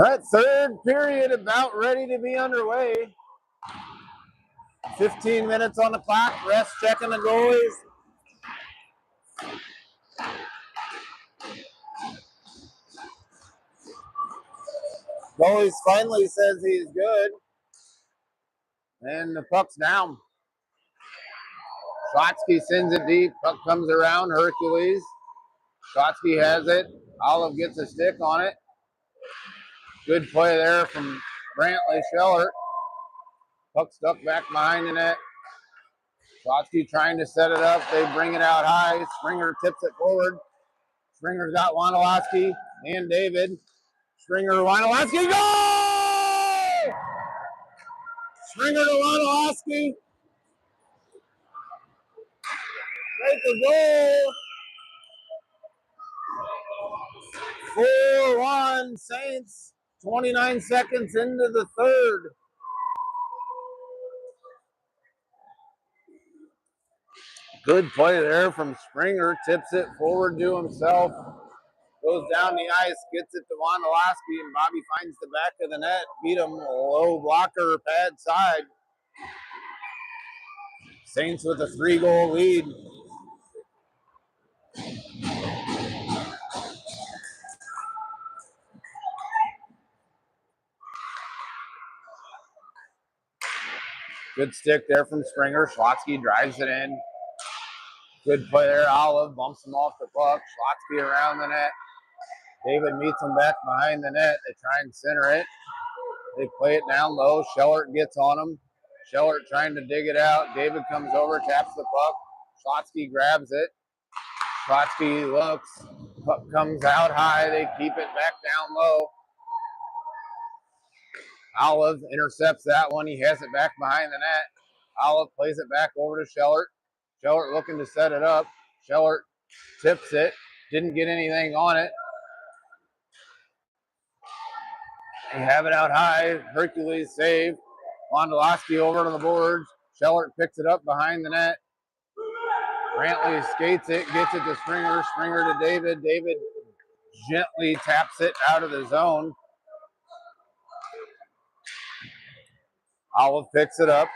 S1: All right, third period about ready to be underway. 15 minutes on the clock. Refs checking the goalies. Goalies finally says he's good. And the puck's down. Schlotsky sends it deep. Puck comes around. Hercules. Schlotsky has it. Olive gets a stick on it. Good play there from Brantley Scheller. Puck stuck back behind the net. Schlotsky trying to set it up. They bring it out high. Springer tips it forward. Springer's got Wondolowski and David. Springer to Wondolowski. Goal! Springer to Wondolowski. Make the goal. 4-1 Saints. 29 seconds into the third. Good play there from Springer. Tips it forward to himself. Goes down the ice, gets it to Wondolowski, and Bobby finds the back of the net. Beat him low blocker pad side. Saints with a 3-goal lead. Good stick there from Springer. Schlotsky drives it in. Good play there. Olive bumps him off the puck. Schlotsky around the net. David meets him back behind the net. They try and center it. They play it down low. Schellert gets on him. Schellert trying to dig it out. David comes over, taps the puck. Schlotsky grabs it. Schlotsky looks. Puck comes out high. They keep it back down low. Olive intercepts that one. He has it back behind the net. Olive plays it back over to Schellert. Schellert looking to set it up. Schellert tips it. Didn't get anything on it. They have it out high. Hercules save. Wondolowski over to the boards. Schellert picks it up behind the net. Brantley skates it, gets it to Springer. Springer to David. David gently taps it out of the zone. Olive picks it up.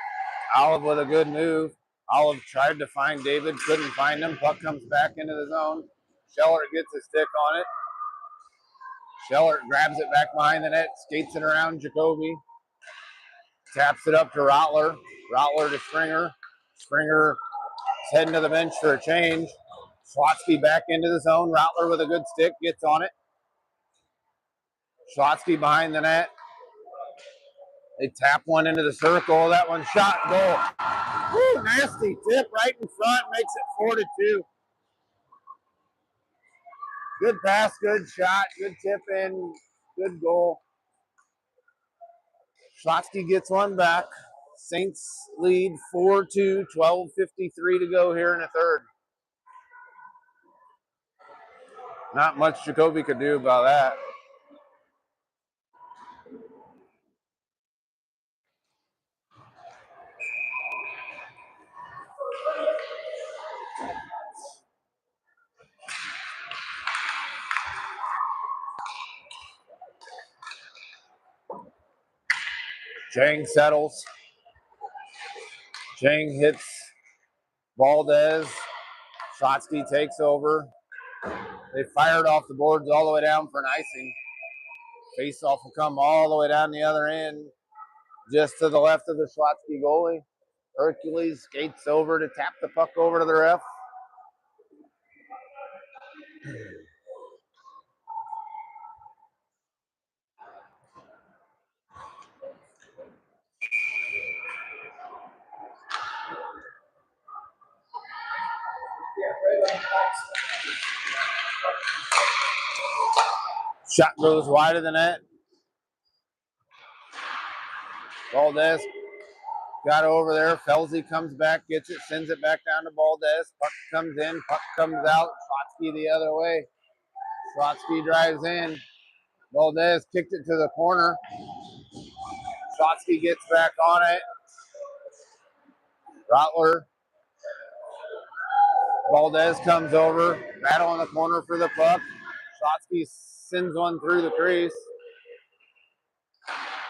S1: Olive with a good move. Olive tried to find David, couldn't find him. Puck comes back into the zone. Schellert gets a stick on it. Schellert grabs it back behind the net, skates it around Jacoby. Taps it up to Rottler. Rottler to Springer. Springer is heading to the bench for a change. Schlotsky back into the zone. Rottler with a good stick, gets on it. Schlotsky behind the net. They tap one into the circle. That one shot, goal. Woo, nasty tip right in front, makes it 4-2. Good pass, good shot, good tip in, good goal. Schlotsky gets one back. Saints lead 4-2, 12:53 to go here in the third. Not much Jacoby could do about that. Jang settles. Jang hits Valdez. Schlotsky takes over. They fired off the boards all the way down for an icing. Face-off will come all the way down the other end, just to the left of the Schlotsky goalie. Hercules skates over to tap the puck over to the ref. Shot goes wide of the net. Valdez got over there. Felsey comes back, gets it, sends it back down to Valdez. Puck comes in, puck comes out. Schlotsky the other way. Schlotsky drives in. Valdez kicked it to the corner. Schlotsky gets back on it. Rottler. Valdez comes over. Battle in the corner for the puck. Schlotsky sends one through the crease.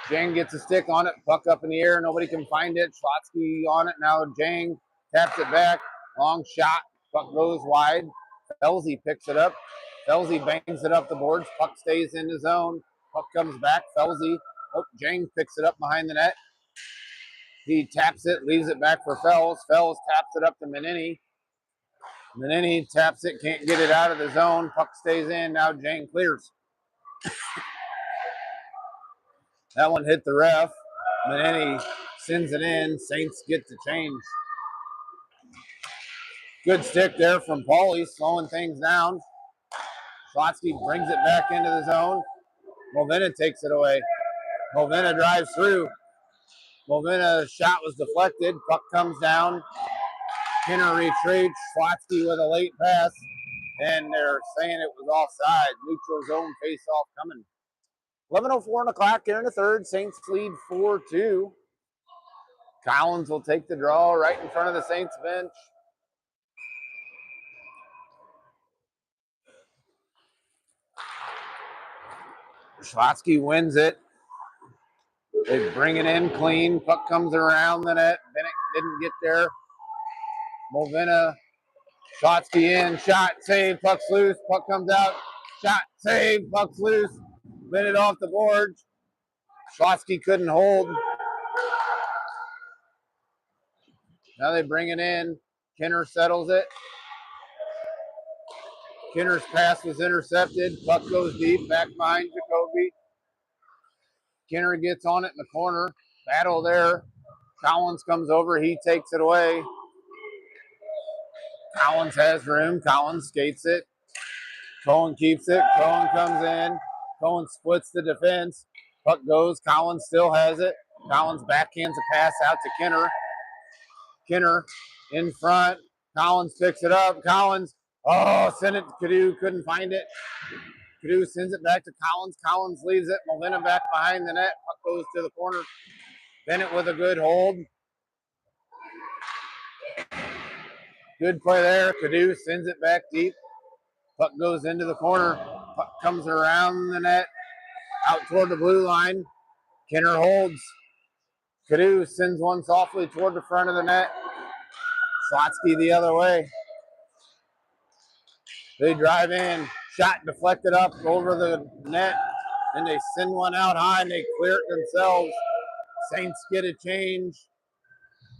S1: Jang gets a stick on it. Puck up in the air. Nobody can find it. Schlotsky on it. Now Jang taps it back. Long shot. Puck goes wide. Felsey picks it up. Felsey bangs it up the boards. Puck stays in the zone. Puck comes back. Felsey. Oh, Jang picks it up behind the net. He taps it, leaves it back for Fells. Fells taps it up to Menini. Menini taps it, can't get it out of the zone. Puck stays in. Now Jang clears. That one hit the ref. Menini sends it in. Saints get the change. Good stick there from Pauly, slowing things down. Schlotsky brings it back into the zone. Movina takes it away. Movina drives through. Movina's shot was deflected. Puck comes down. Kinner retreats. Schlotsky with a late pass. And they're saying it was offside. Neutral zone face-off coming. 11:04 on the clock here in the third. Saints lead 4-2. Collins will take the draw right in front of the Saints bench. Schlotsky wins it. They bring it in clean. Puck comes around the net. Bennett didn't get there. Mulvina, Schlotsky in, shot, save, puck's loose. Puck comes out, shot, save, puck's loose. Bennett off the boards. Schlotsky couldn't hold. Now they bring it in. Kinner settles it. Kinner's pass was intercepted. Puck goes deep, back behind Jacoby. Kinner gets on it in the corner. Battle there. Collins comes over. He takes it away. Collins has room. Collins skates it. Cohen keeps it. Cohen comes in. Cohen splits the defense. Puck goes. Collins still has it. Collins backhands a pass out to Kinner. Kinner in front. Collins picks it up. Collins, sent it to Cadu. Couldn't find it. Cadu sends it back to Collins. Collins leaves it. Molina back behind the net. Puck goes to the corner. Bennett with a good hold. Good play there. Cadu sends it back deep. Puck goes into the corner. Puck comes around the net. Out toward the blue line. Kinner holds. Cadu sends one softly toward the front of the net. Schlotsky the other way. They drive in. Shot deflected up over the net. Then they send one out high and they clear it themselves. Saints get a change.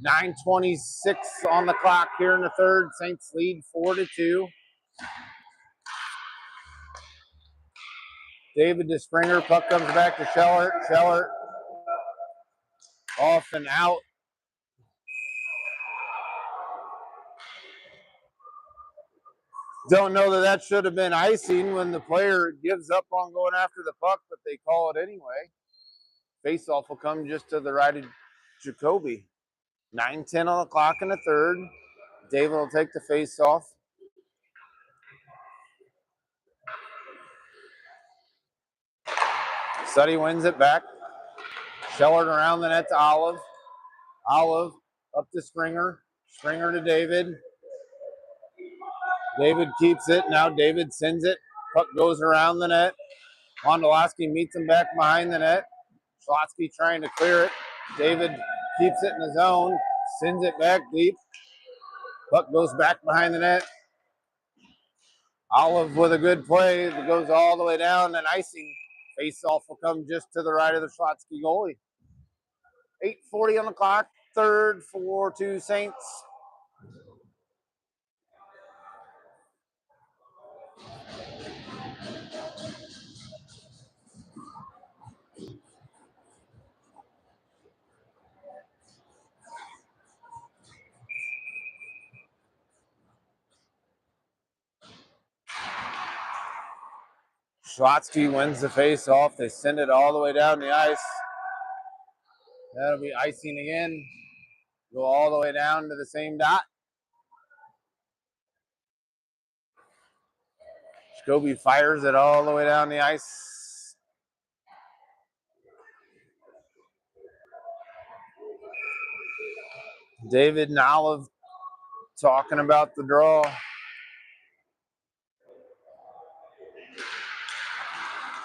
S1: 9:26 on the clock here in the third. Saints lead 4-2. David to Springer. Puck comes back to Schellert. Schellert off and out. Don't know that should have been icing when the player gives up on going after the puck, but they call it anyway. Faceoff will come just to the right of Jacoby. 9:10 on the clock in the third. David will take the faceoff. Suddy wins it back. Schellert around the net to Olive. Olive up to Springer. Springer to David. David keeps it. Now David sends it. Puck goes around the net. Wondolowski meets him back behind the net. Schlotsky trying to clear it. David keeps it in the zone. Sends it back deep. Puck goes back behind the net. Olive with a good play that goes all the way down and icing. Face-off will come just to the right of the Schlotsky goalie. 8:40 on the clock. Third, 4-2 Saints. Schlotsky wins the face-off. They send it all the way down the ice. That'll be icing again. Go all the way down to the same dot. Jacoby fires it all the way down the ice. David and Olive talking about the draw.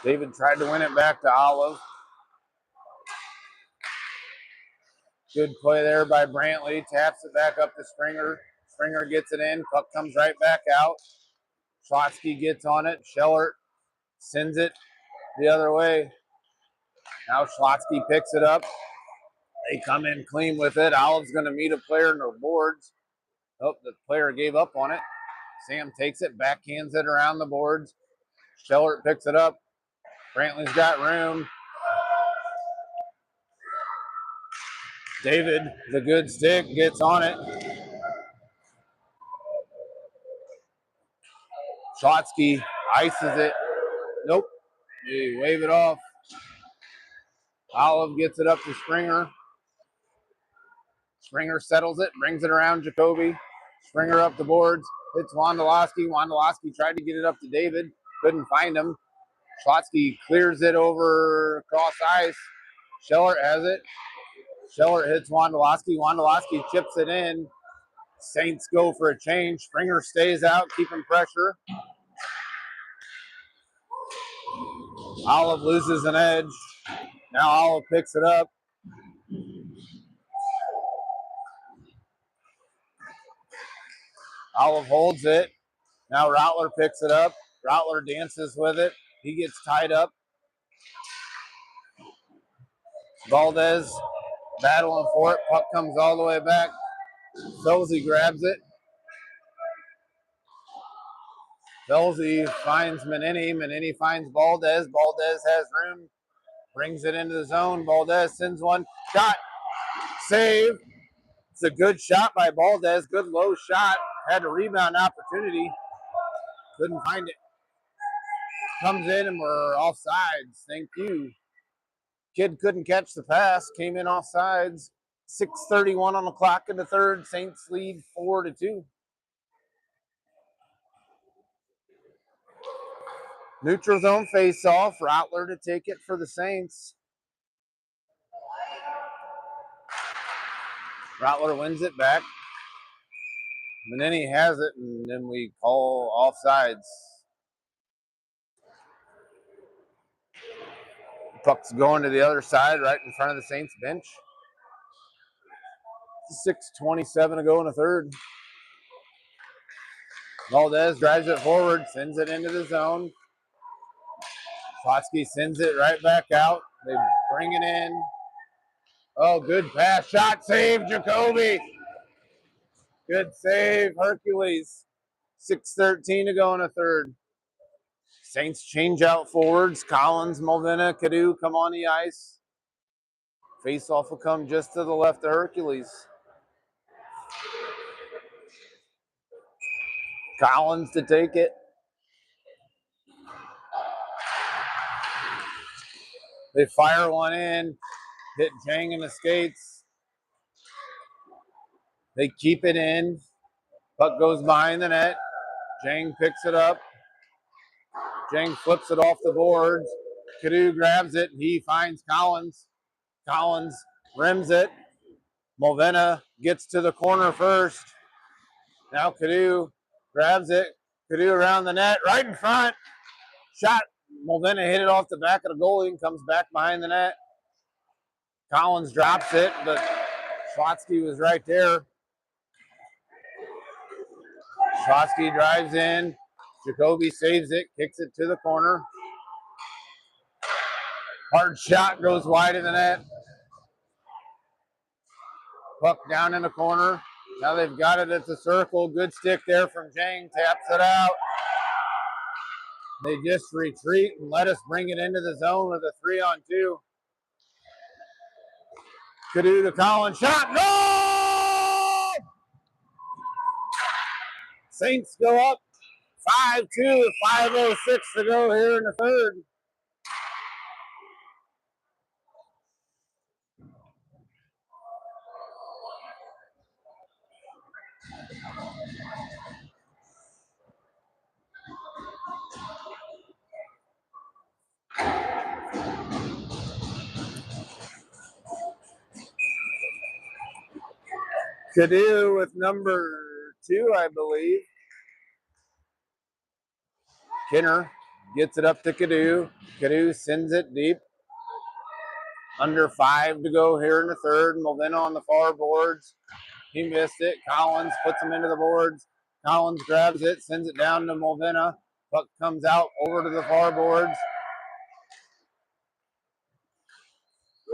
S1: David tried to win it back to Olive. Good play there by Brantley. Taps it back up to Springer. Springer gets it in. Puck comes right back out. Schlotsky gets on it. Schellert sends it the other way. Now Schlotsky picks it up. They come in clean with it. Olive's going to meet a player in the boards. Oh, the player gave up on it. Sam takes it, backhands it around the boards. Schellert picks it up. Brantley's got room. David, the good stick, gets on it. Schlotsky ices it. Nope. They wave it off. Olive gets it up to Springer. Springer settles it, brings it around Jacoby. Springer up the boards, hits Wondolowski. Wondolowski tried to get it up to David, couldn't find him. Schlotsky clears it over across ice. Schellert has it. Schellert hits Wondolowski. Wondolowski chips it in. Saints go for a change. Springer stays out, keeping pressure. Olive loses an edge. Now Olive picks it up. Olive holds it. Now Rattler picks it up. Rattler dances with it. He gets tied up. Valdez battling for it. Puck comes all the way back. Felzy grabs it. Felzy finds Manini. Manini finds Valdez. Valdez has room. Brings it into the zone. Valdez sends one. Shot. Save. It's a good shot by Valdez. Good low shot. Had a rebound opportunity. Couldn't find it. Comes in and we're offsides. Thank you. Kid couldn't catch the pass. Came in offsides. 6:31 on the clock in the third. Saints lead 4-2. Neutral zone face-off. Rattler to take it for the Saints. Rattler wins it back. Manini has it, and then we call offsides. Puck's going to the other side, right in front of the Saints bench. 6:27 to go in the third. Valdez drives it forward, sends it into the zone. Slotsky sends it right back out. They bring it in. Oh, good pass. Shot save, Jacoby. Good save, Hercules. 6:13 to go in the third. Saints change out forwards. Collins, Mulvena, Cadu come on the ice. Face-off will come just to the left of Hercules. Collins to take it. They fire one in. Hit Jang in the skates. They keep it in. Puck goes behind the net. Jang picks it up. Jang flips it off the boards. Cadu grabs it. He finds Collins. Collins rims it. Mulvena gets to the corner first. Now Cadu grabs it. Cadu around the net, right in front. Shot. Mulvena hit it off the back of the goalie and comes back behind the net. Collins drops it, but Slotsky was right there. Slotsky drives in. Jacoby saves it, kicks it to the corner. Hard shot goes wide of the net. Puck down in the corner. Now they've got it at the circle. Good stick there from Jang. Taps it out. They just retreat and let us bring it into the zone with a 3-on-2. Cadu to Collins. Shot. No! Saints go up 5-2 with 5:06 to go here in the third. Cadu with number 2, I believe. Kinner gets it up to Cadu. Cadu sends it deep. Under 5 to go here in the third. Mulvena on the far boards. He missed it. Collins puts him into the boards. Collins grabs it, sends it down to Mulvena. Puck comes out over to the far boards.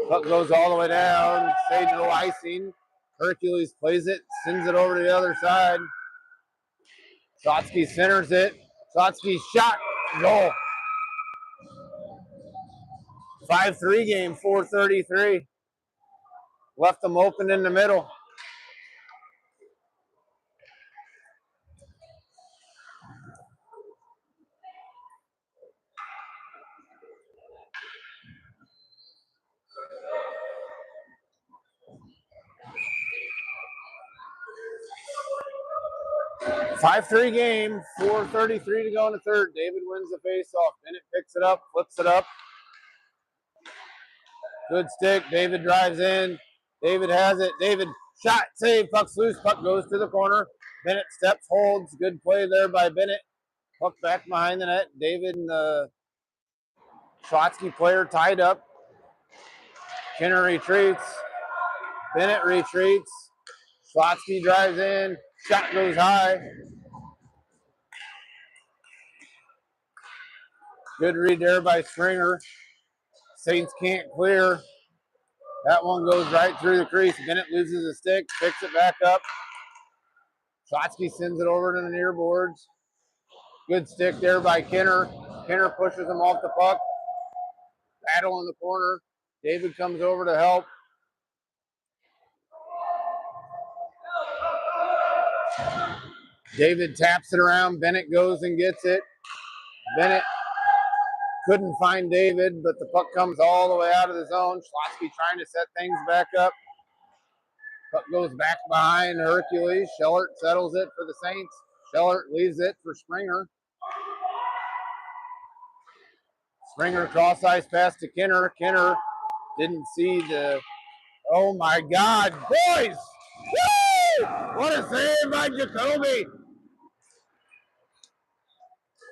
S1: Puck goes all the way down. Say no icing. Hercules plays it, sends it over to the other side. Slotsky centers it. Slotsky shot. Goal. 5-3 game, 4:33. Left them open in the middle. Five-three game, 4:33 to go in the third. David wins the face-off. Bennett picks it up, flips it up. Good stick. David drives in. David has it. David shot, save, puck's loose. Puck goes to the corner. Bennett steps, holds. Good play there by Bennett. Puck back behind the net. David and Schlotsky player tied up. Kinner retreats. Bennett retreats. Schlotsky drives in. Shot goes high. Good read there by Springer. Saints can't clear. That one goes right through the crease. Bennett loses the stick, picks it back up. Schlotsky sends it over to the near boards. Good stick there by Kinner. Kinner pushes him off the puck. Battle in the corner. David comes over to help. David taps it around. Bennett goes and gets it. Bennett couldn't find David, but the puck comes all the way out of the zone. Schlotsky trying to set things back up. Puck goes back behind Hercules. Schellert settles it for the Saints. Schellert leaves it for Springer. Springer cross ice pass to Kinner. Kinner didn't see the. Oh my God, boys! Woo! What a save by Jacoby!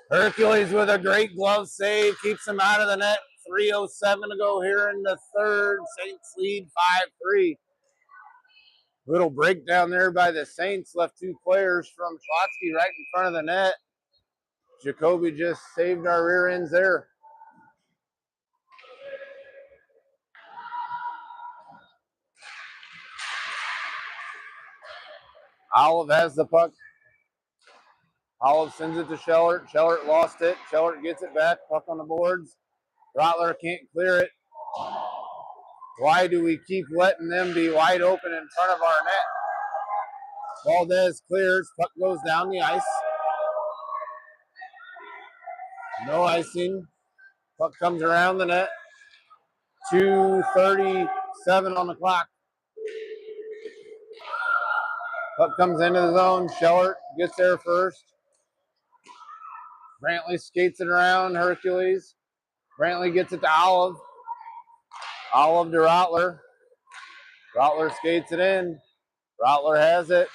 S1: Hercules with a great glove save, keeps him out of the net. 3:07 to go here in the third. Saints lead 5-3. Little breakdown there by the Saints, left two players from Schlotsky right in front of the net. Jacoby just saved our rear ends there. Olive has the puck. Olive sends it to Schellert. Schellert lost it. Schellert gets it back. Puck on the boards. Rottler can't clear it. Why do we keep letting them be wide open in front of our net? Valdez clears. Puck goes down the ice. No icing. Puck comes around the net. 2:37 on the clock. Puck comes into the zone. Schellert gets there first. Brantley skates it around Hercules. Brantley gets it to Olive. Olive to Rottler. Rottler skates it in. Rottler has it.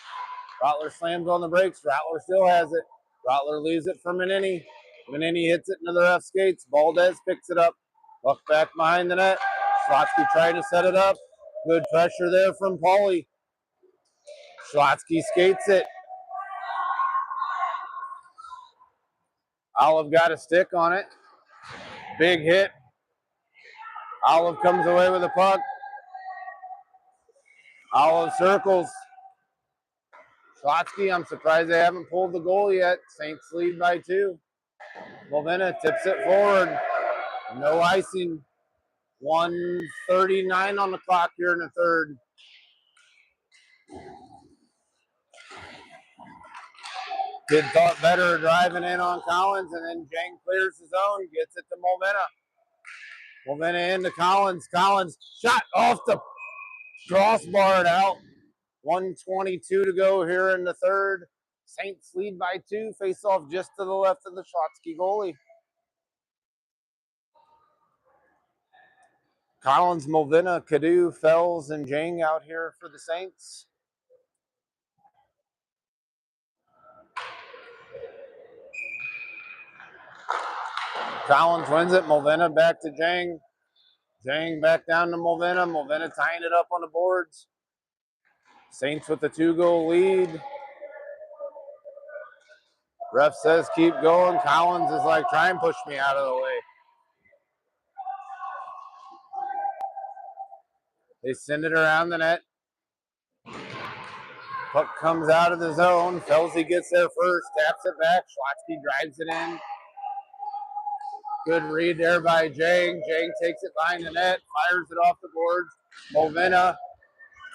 S1: Rottler slams on the brakes. Rottler still has it. Rottler leaves it for Manini. Manini hits it into the rough skates. Valdez picks it up. Puck back behind the net. Schlotsky trying to set it up. Good pressure there from Pauly. Schlotsky skates it. Olive got a stick on it. Big hit. Olive comes away with the puck. Olive circles. Schlotsky, I'm surprised they haven't pulled the goal yet. Saints lead by 2. Mulvena tips it forward. No icing. 1:39 on the clock here in the third. Kid thought better driving in on Collins, and then Jang clears his own, gets it to Mulvena. Mulvena into Collins. Collins shot off the crossbar and out. 1:22 to go here in the third. Saints lead by 2. Face off just to the left of the Schlotsky goalie. Collins, Mulvena, Cadu, Fells, and Jang out here for the Saints. Collins wins it. Mulvena back to Jang. Jang back down to Mulvena. Mulvena tying it up on the boards. Saints with the 2-goal lead. Ref says keep going. Collins is like, try and push me out of the way. They send it around the net. Puck comes out of the zone. Felsey gets there first, taps it back. Schlotsky drives it in. Good read there by Jang. Jang takes it behind the net, fires it off the boards. Mulvena.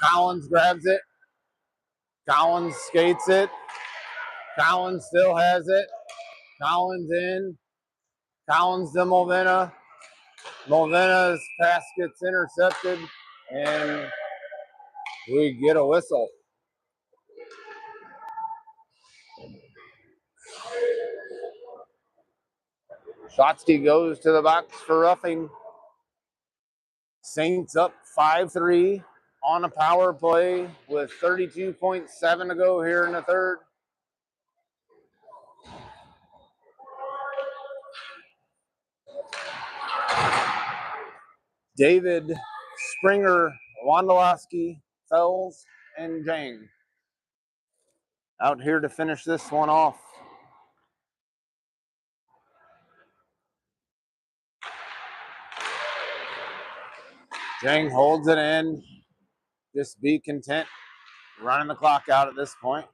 S1: Collins grabs it. Collins skates it. Collins still has it. Collins in. Collins to Mulvena. Mulvena's pass gets intercepted, and we get a whistle. Schlotsky goes to the box for roughing. Saints up 5-3 on a power play with 32.7 to go here in the third. David, Springer, Wondolowski, Fells, and Jang out here to finish this one off. Jang holds it in. Just be content running the clock out at this point.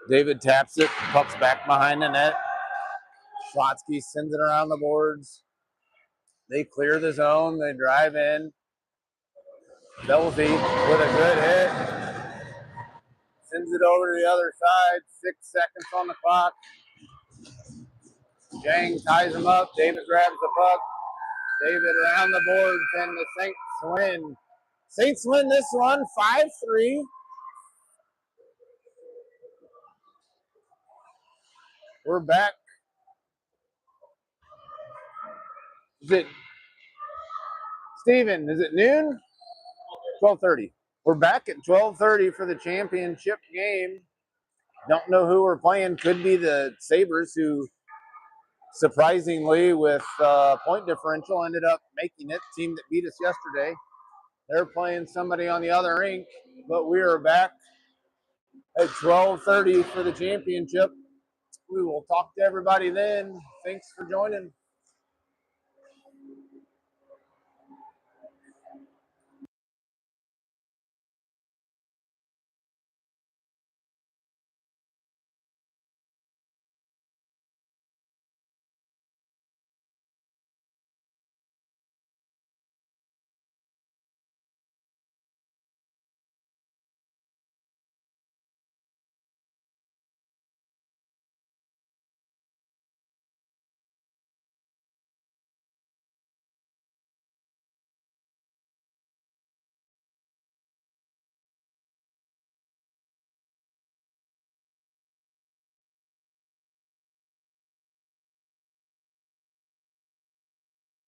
S1: David taps it, pucks back behind the net. Schlotsky sends it around the boards. They clear the zone. They drive in. Belsey with a good hit. Sends it over to the other side. 6 seconds on the clock. Jang ties him up. David grabs the puck. David around the boards, and the Saints win. Saints win this one 5-3. We're back. Is it Steven? Is it noon? 12:30. We're back at 12:30 for the championship game. Don't know who we're playing. Could be the Sabres, who surprisingly, with point differential, ended up making it. Team that beat us yesterday. They're playing somebody on the other rink, but we are back at 12:30 for the championship. We will talk to everybody then. Thanks for joining.